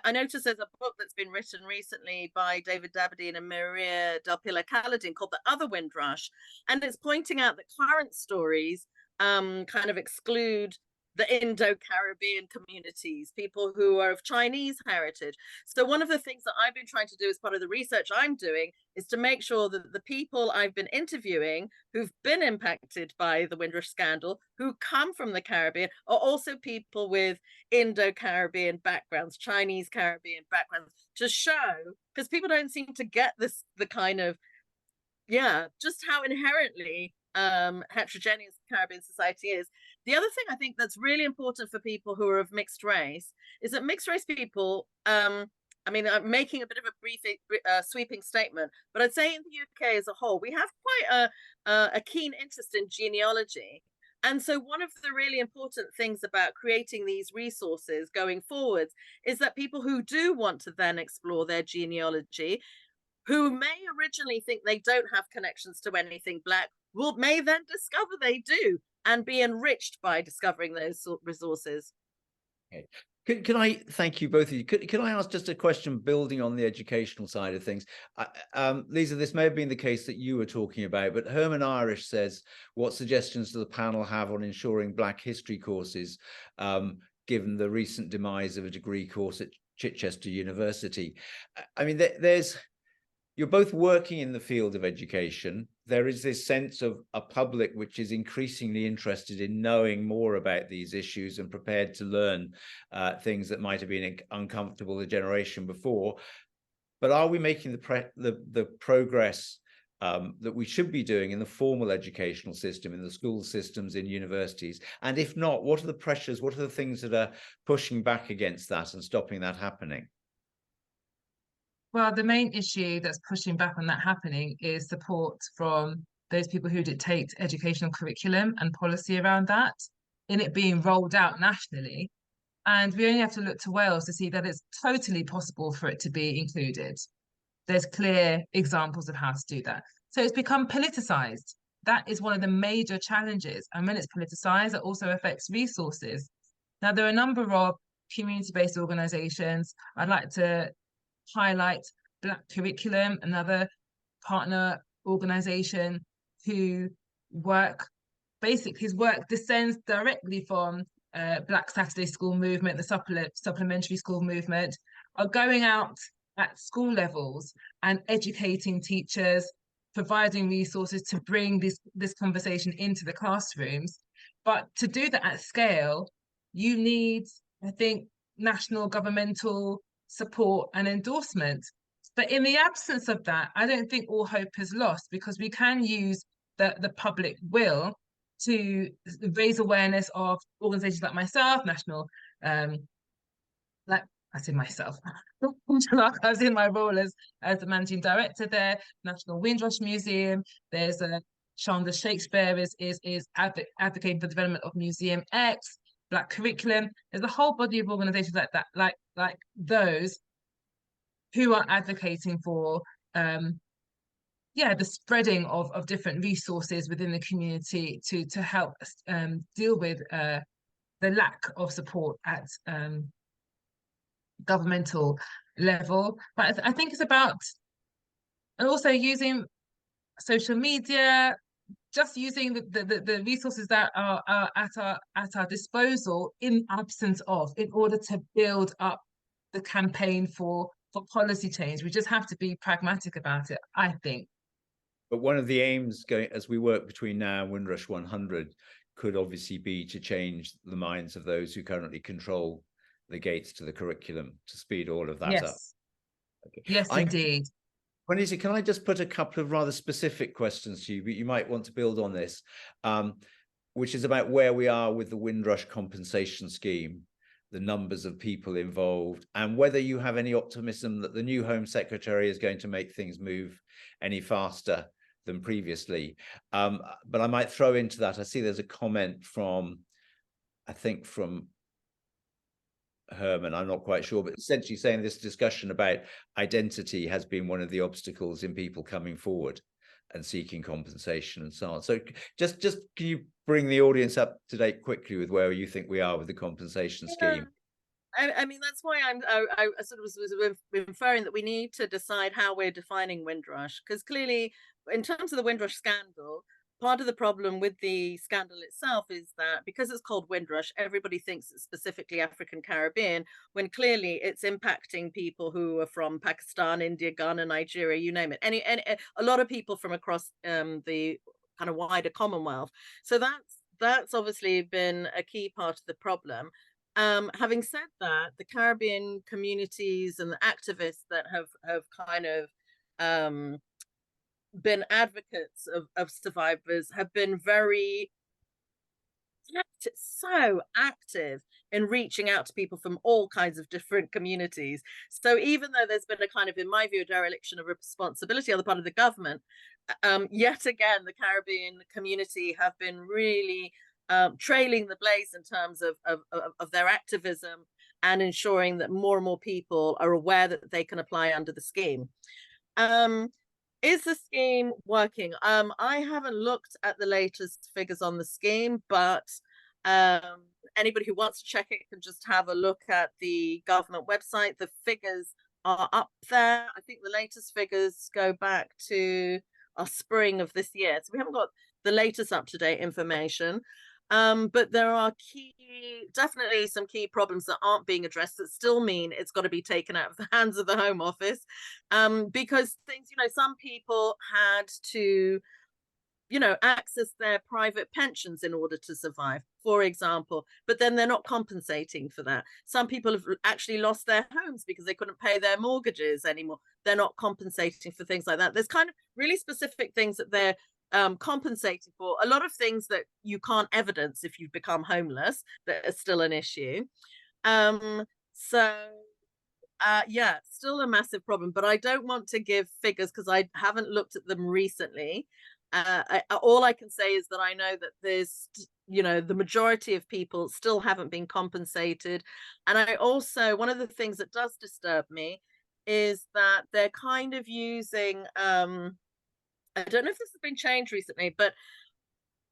[SPEAKER 3] I noticed there's a book that's been written recently by David Dabadine and Maria Del Pilar Caladine called The Other Windrush, and it's pointing out that current stories kind of exclude the Indo-Caribbean communities, people who are of Chinese heritage. So one of the things that I've been trying to do as part of the research I'm doing is to make sure that the people I've been interviewing who've been impacted by the Windrush scandal, who come from the Caribbean, are also people with Indo-Caribbean backgrounds, Chinese Caribbean backgrounds, to show, because people don't seem to get this, the kind of, just how inherently heterogeneous Caribbean society is. The other thing I think that's really important for people who are of mixed race is that mixed race people, I mean, I'm making a bit of a brief sweeping statement, but I'd say in the UK as a whole, we have quite a keen interest in genealogy. And so one of the really important things about creating these resources going forwards is that people who do want to then explore their genealogy, who may originally think they don't have connections to anything Black, may then discover they do and be enriched by discovering those resources.
[SPEAKER 1] Okay. Can I thank you both of you? Can I ask just a question building on the educational side of things? Lisa, this may have been the case that you were talking about, but Herman Irish says, what suggestions do the panel have on ensuring Black history courses, given the recent demise of a degree course at Chichester University? I mean, you're both working in the field of education. There is this sense of a public which is increasingly interested in knowing more about these issues and prepared to learn things that might have been uncomfortable a generation before. But are we making the progress that we should be doing in the formal educational system, in the school systems, in universities? And if not, what are the pressures? What are the things that are pushing back against that and stopping that happening?
[SPEAKER 2] Well, the main issue that's pushing back on that happening is support from those people who dictate educational curriculum and policy around that, in it being rolled out nationally. And we only have to look to Wales to see that it's totally possible for it to be included. There's clear examples of how to do that. So it's become politicized. That is one of the major challenges. And when it's politicized, it also affects resources. Now, there are a number of community-based organizations. I'd like to highlight Black Curriculum, another partner organization who work, basically his work descends directly from Black Saturday School movement, the supplementary school movement, are going out at school levels and educating teachers, providing resources to bring this conversation into the classrooms. But to do that at scale, you need, I think, national governmental support and endorsement. But in the absence of that, I don't think all hope is lost, because we can use the public will to raise awareness of organizations like myself, national, like I say myself, I was in my role as the managing director there, National Windrush Museum. There's a Chandler Shakespeare is advocating for the development of Museum X, Black Curriculum. There's a whole body of organizations like that, like those, who are advocating for the spreading of different resources within the community to help deal with the lack of support at governmental level. But I think it's about, and also using social media, just using the resources that are at our disposal in absence of, in order to build up the campaign for policy change. We just have to be pragmatic about it, I think.
[SPEAKER 1] But one of the aims going as we work between now and Windrush 100 could obviously be to change the minds of those who currently control the gates to the curriculum, to speed all of that up.
[SPEAKER 2] Okay. Yes, indeed.
[SPEAKER 1] Juanita, can I just put a couple of rather specific questions to you, but you might want to build on this, which is about where we are with the Windrush compensation scheme, the numbers of people involved, and whether you have any optimism that the new Home Secretary is going to make things move any faster than previously. But I might throw into that, I see there's a comment from, I think from Herman, I'm not quite sure, but essentially saying this discussion about identity has been one of the obstacles in people coming forward and seeking compensation and so on. So just can you bring the audience up to date quickly with where you think we are with the compensation scheme?
[SPEAKER 3] I mean, that's why I sort of was inferring that we need to decide how we're defining Windrush, because clearly, in terms of the Windrush scandal, part of the problem with the scandal itself is that because it's called Windrush, everybody thinks it's specifically African Caribbean, when clearly it's impacting people who are from Pakistan, India, Ghana, Nigeria, you name it. A lot of people from across the kind of wider Commonwealth. So that's obviously been a key part of the problem. Having said that, the Caribbean communities and the activists that have kind of been advocates of survivors have been very so active in reaching out to people from all kinds of different communities. So even though there's been a kind of, in my view, a dereliction of responsibility on the part of the government, yet again, the Caribbean community have been really trailing the blaze in terms of their activism and ensuring that more and more people are aware that they can apply under the scheme. Is the scheme working? I haven't looked at the latest figures on the scheme, but anybody who wants to check it can just have a look at the government website. The figures are up there. I think the latest figures go back to spring of this year. So we haven't got the latest up-to-date information. But there are definitely some key problems that aren't being addressed that still mean it's got to be taken out of the hands of the Home Office, because things, some people had to, access their private pensions in order to survive, for example, but then they're not compensating for that. Some people have actually lost their homes because they couldn't pay their mortgages anymore. They're not compensating for things like that. There's kind of really specific things that they're compensating for. A lot of things that you can't evidence if you've become homeless that are still an issue. Yeah, still a massive problem, but I don't want to give figures because I haven't looked at them recently. All I can say is that I know that there's, the majority of people still haven't been compensated. And I also, one of the things that does disturb me is that they're kind of using I don't know if this has been changed recently, but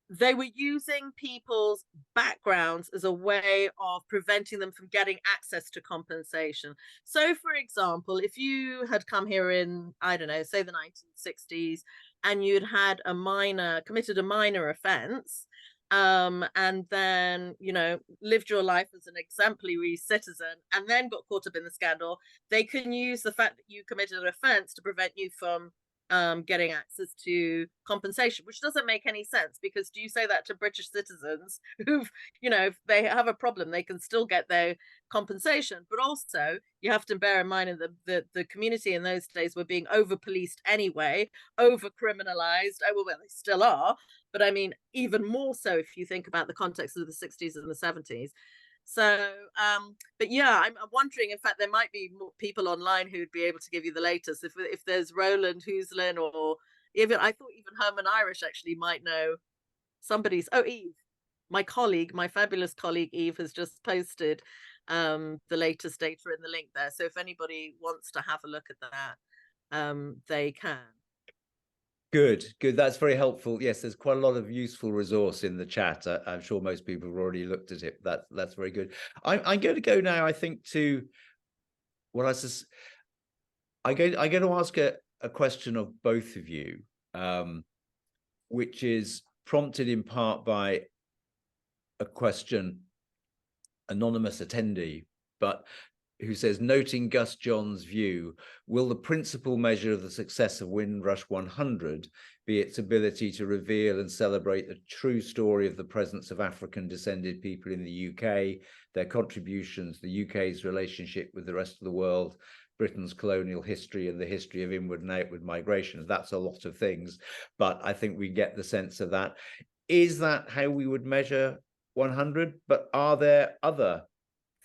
[SPEAKER 3] they were using people's backgrounds as a way of preventing them from getting access to compensation. So, for example, if you had come here in, I don't know, say the 1960s, and you'd had committed a minor offense, and then, lived your life as an exemplary citizen, and then got caught up in the scandal, they can use the fact that you committed an offense to prevent you from getting access to compensation, which doesn't make any sense, because do you say that to British citizens who've, if they have a problem, they can still get their compensation? But also, you have to bear in mind that the community in those days were being over policed anyway, over criminalized. Oh, well, they still are, but I mean, even more so if you think about the context of the 60s and the 70s. So, but yeah, I'm wondering. In fact, there might be more people online who'd be able to give you the latest. If there's Roland Huslin, or even, I thought even Herman Irish actually might know somebody's. Oh, Eve, my colleague, my fabulous colleague Eve, has just posted the latest data in the link there. So if anybody wants to have a look at that, they can.
[SPEAKER 1] Good. That's very helpful. Yes, there's quite a lot of useful resource in the chat. I'm sure most people have already looked at it. That's very good. I'm going to go now, I think, to what I'm going to ask a question of both of you, which is prompted in part by a question, anonymous attendee, but who says, noting Gus John's view, will the principal measure of the success of Windrush 100 be its ability to reveal and celebrate the true story of the presence of African descended people in the UK, their contributions, the UK's relationship with the rest of the world, Britain's colonial history, and the history of inward and outward migration? That's a lot of things, but I think we get the sense of that. Is that how we would measure 100? But are there other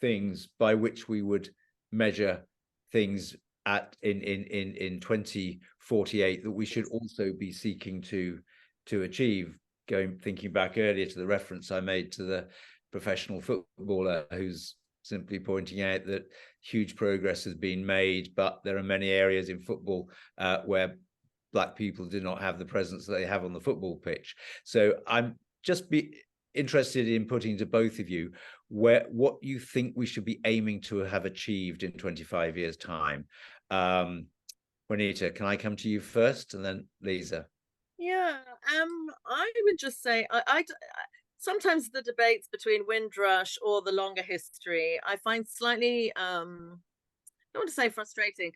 [SPEAKER 1] things by which we would measure things in 2048 that we should also be seeking to achieve? Thinking back earlier to the reference I made to the professional footballer who's simply pointing out that huge progress has been made, but there are many areas in football where Black people do not have the presence that they have on the football pitch. So I'm just interested in putting to both of you what you think we should be aiming to have achieved in 25 years' time. Juanita, can I come to you first, and then Lisa?
[SPEAKER 3] Yeah, I would just say I sometimes the debates between Windrush or the longer history I find slightly I don't want to say frustrating.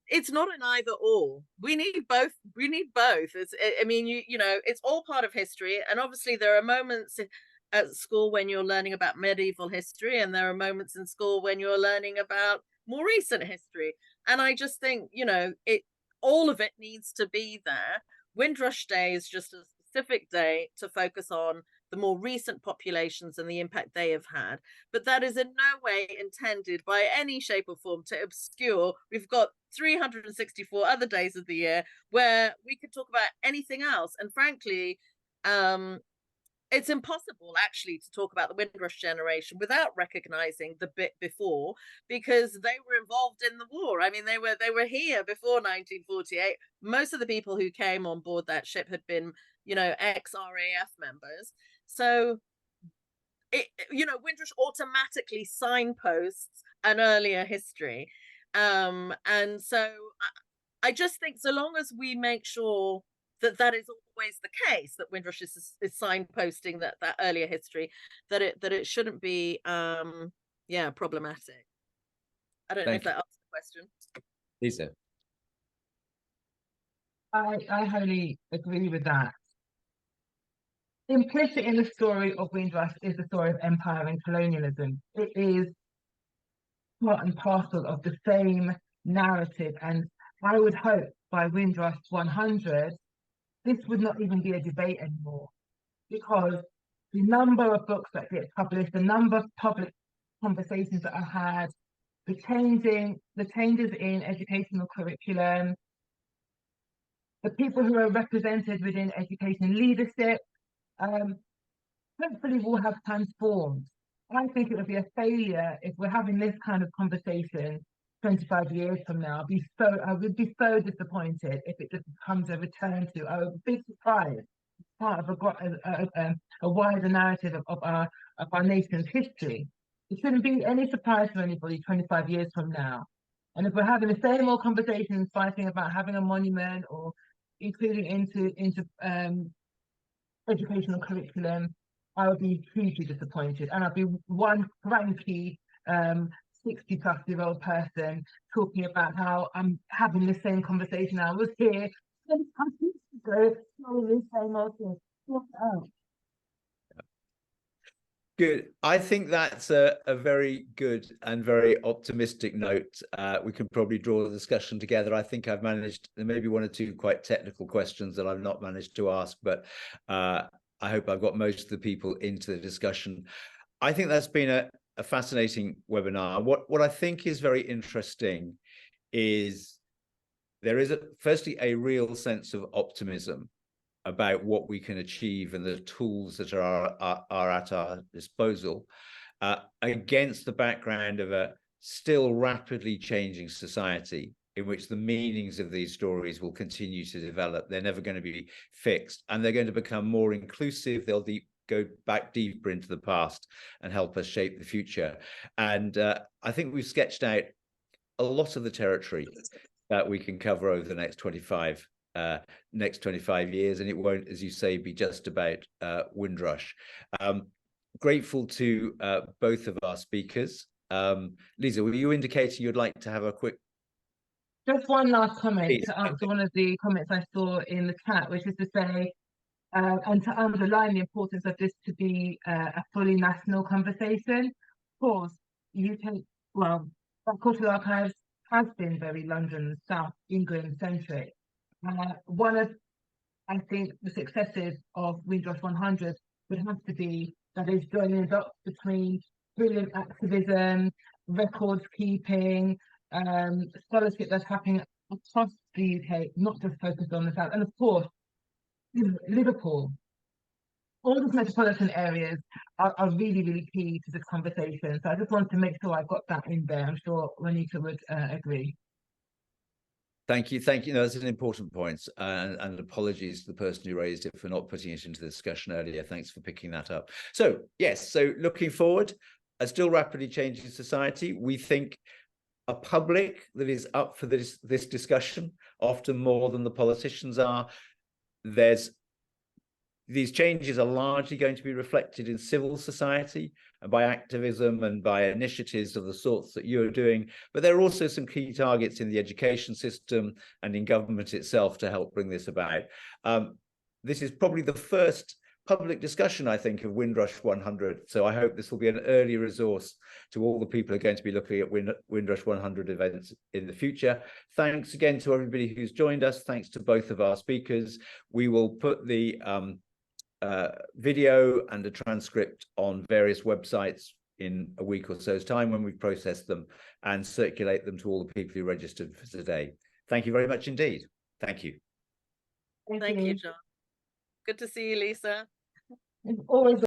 [SPEAKER 3] It's not an either or. We need both. We need both. I mean, it's all part of history, and obviously there are moments at school when you're learning about medieval history, and there are moments in school when you're learning about more recent history. And I just think, all of it needs to be there. Windrush Day is just a specific day to focus on the more recent populations and the impact they have had. But that is in no way intended by any shape or form to obscure. We've got 364 other days of the year where we could talk about anything else. And frankly, it's impossible actually to talk about the Windrush generation without recognizing the bit before, because they were involved in the war. I mean, they were here before 1948. Most of the people who came on board that ship had been, ex-RAF members. So, Windrush automatically signposts an earlier history. And so I just think so long as we make sure that is always the case, that Windrush is signposting that earlier history, that it shouldn't be problematic. I don't know if that answers the question.
[SPEAKER 1] Lisa.
[SPEAKER 2] I wholly agree with that. Implicit in the story of Windrush is the story of empire and colonialism. It is part and parcel of the same narrative, and I would hope by Windrush 100 this would not even be a debate anymore, because the number of books that get published, the number of public conversations that are had, the changes in educational curriculum, the people who are represented within education leadership, hopefully will have transformed. I think it would be a failure if we're having this kind of conversation 25 years from now, I would be so disappointed if it just becomes a return to a big surprise, part of a wider narrative of our nation's history. It shouldn't be any surprise to anybody 25 years from now. And if we're having the same old conversations, fighting about having a monument or including into educational curriculum, I would be hugely disappointed. And I'd be one cranky 60-plus-year-old person talking about how I'm having the same conversation I was here 25 years ago, saying the same old thing.
[SPEAKER 1] Good. I think that's a very good and very optimistic note. We can probably draw the discussion together. I think I've managed, there may be one or two quite technical questions that I've not managed to ask, but I hope I've got most of the people into the discussion. I think that's been a fascinating webinar. What I think is very interesting is there is firstly a real sense of optimism about what we can achieve and the tools that are at our disposal against the background of a still rapidly changing society in which the meanings of these stories will continue to develop. They're never going to be fixed, and they're going to become more inclusive. They'll go back deeper into the past and help us shape the future. And I think we've sketched out a lot of the territory that we can cover over the next 25 years, and it won't, as you say, be just about Windrush. Grateful to both of our speakers. Lisa, were you indicating you'd like to have a quick...
[SPEAKER 2] Just one last comment
[SPEAKER 1] Please.
[SPEAKER 2] to answer one of the comments I saw in the chat, which is to say, and to underline the importance of this to be a fully national conversation. Of course, Cultural Archives has been very London, South England centric. One of, I think, the successes of Windrush 100 would have to be that is joining the dots between brilliant activism, records keeping, scholarship that's happening across the UK, not just focused on the South. And of course, Liverpool. All these metropolitan areas are really, really key to this conversation. So I just wanted to make sure I got that in there. I'm sure Juanita would agree.
[SPEAKER 1] Thank you. Thank you. No, that's an important point. And apologies to the person who raised it for not putting it into the discussion earlier. Thanks for picking that up. So, yes, so looking forward, a still rapidly changing society, we think a public that is up for this discussion, often more than the politicians are. These changes are largely going to be reflected in civil society and by activism and by initiatives of the sorts that you're doing. But there are also some key targets in the education system and in government itself to help bring this about. This is probably the first public discussion, I think, of Windrush 100. So I hope this will be an early resource to all the people who are going to be looking at Windrush 100 events in the future. Thanks again to everybody who's joined us. Thanks to both of our speakers. We will put the video and a transcript on various websites in a week or so's time when we've processed them and circulate them to all the people who registered for today. Thank you very much indeed. Thank you.
[SPEAKER 3] Thank you, John. Good to see you, Lisa.
[SPEAKER 2] It's always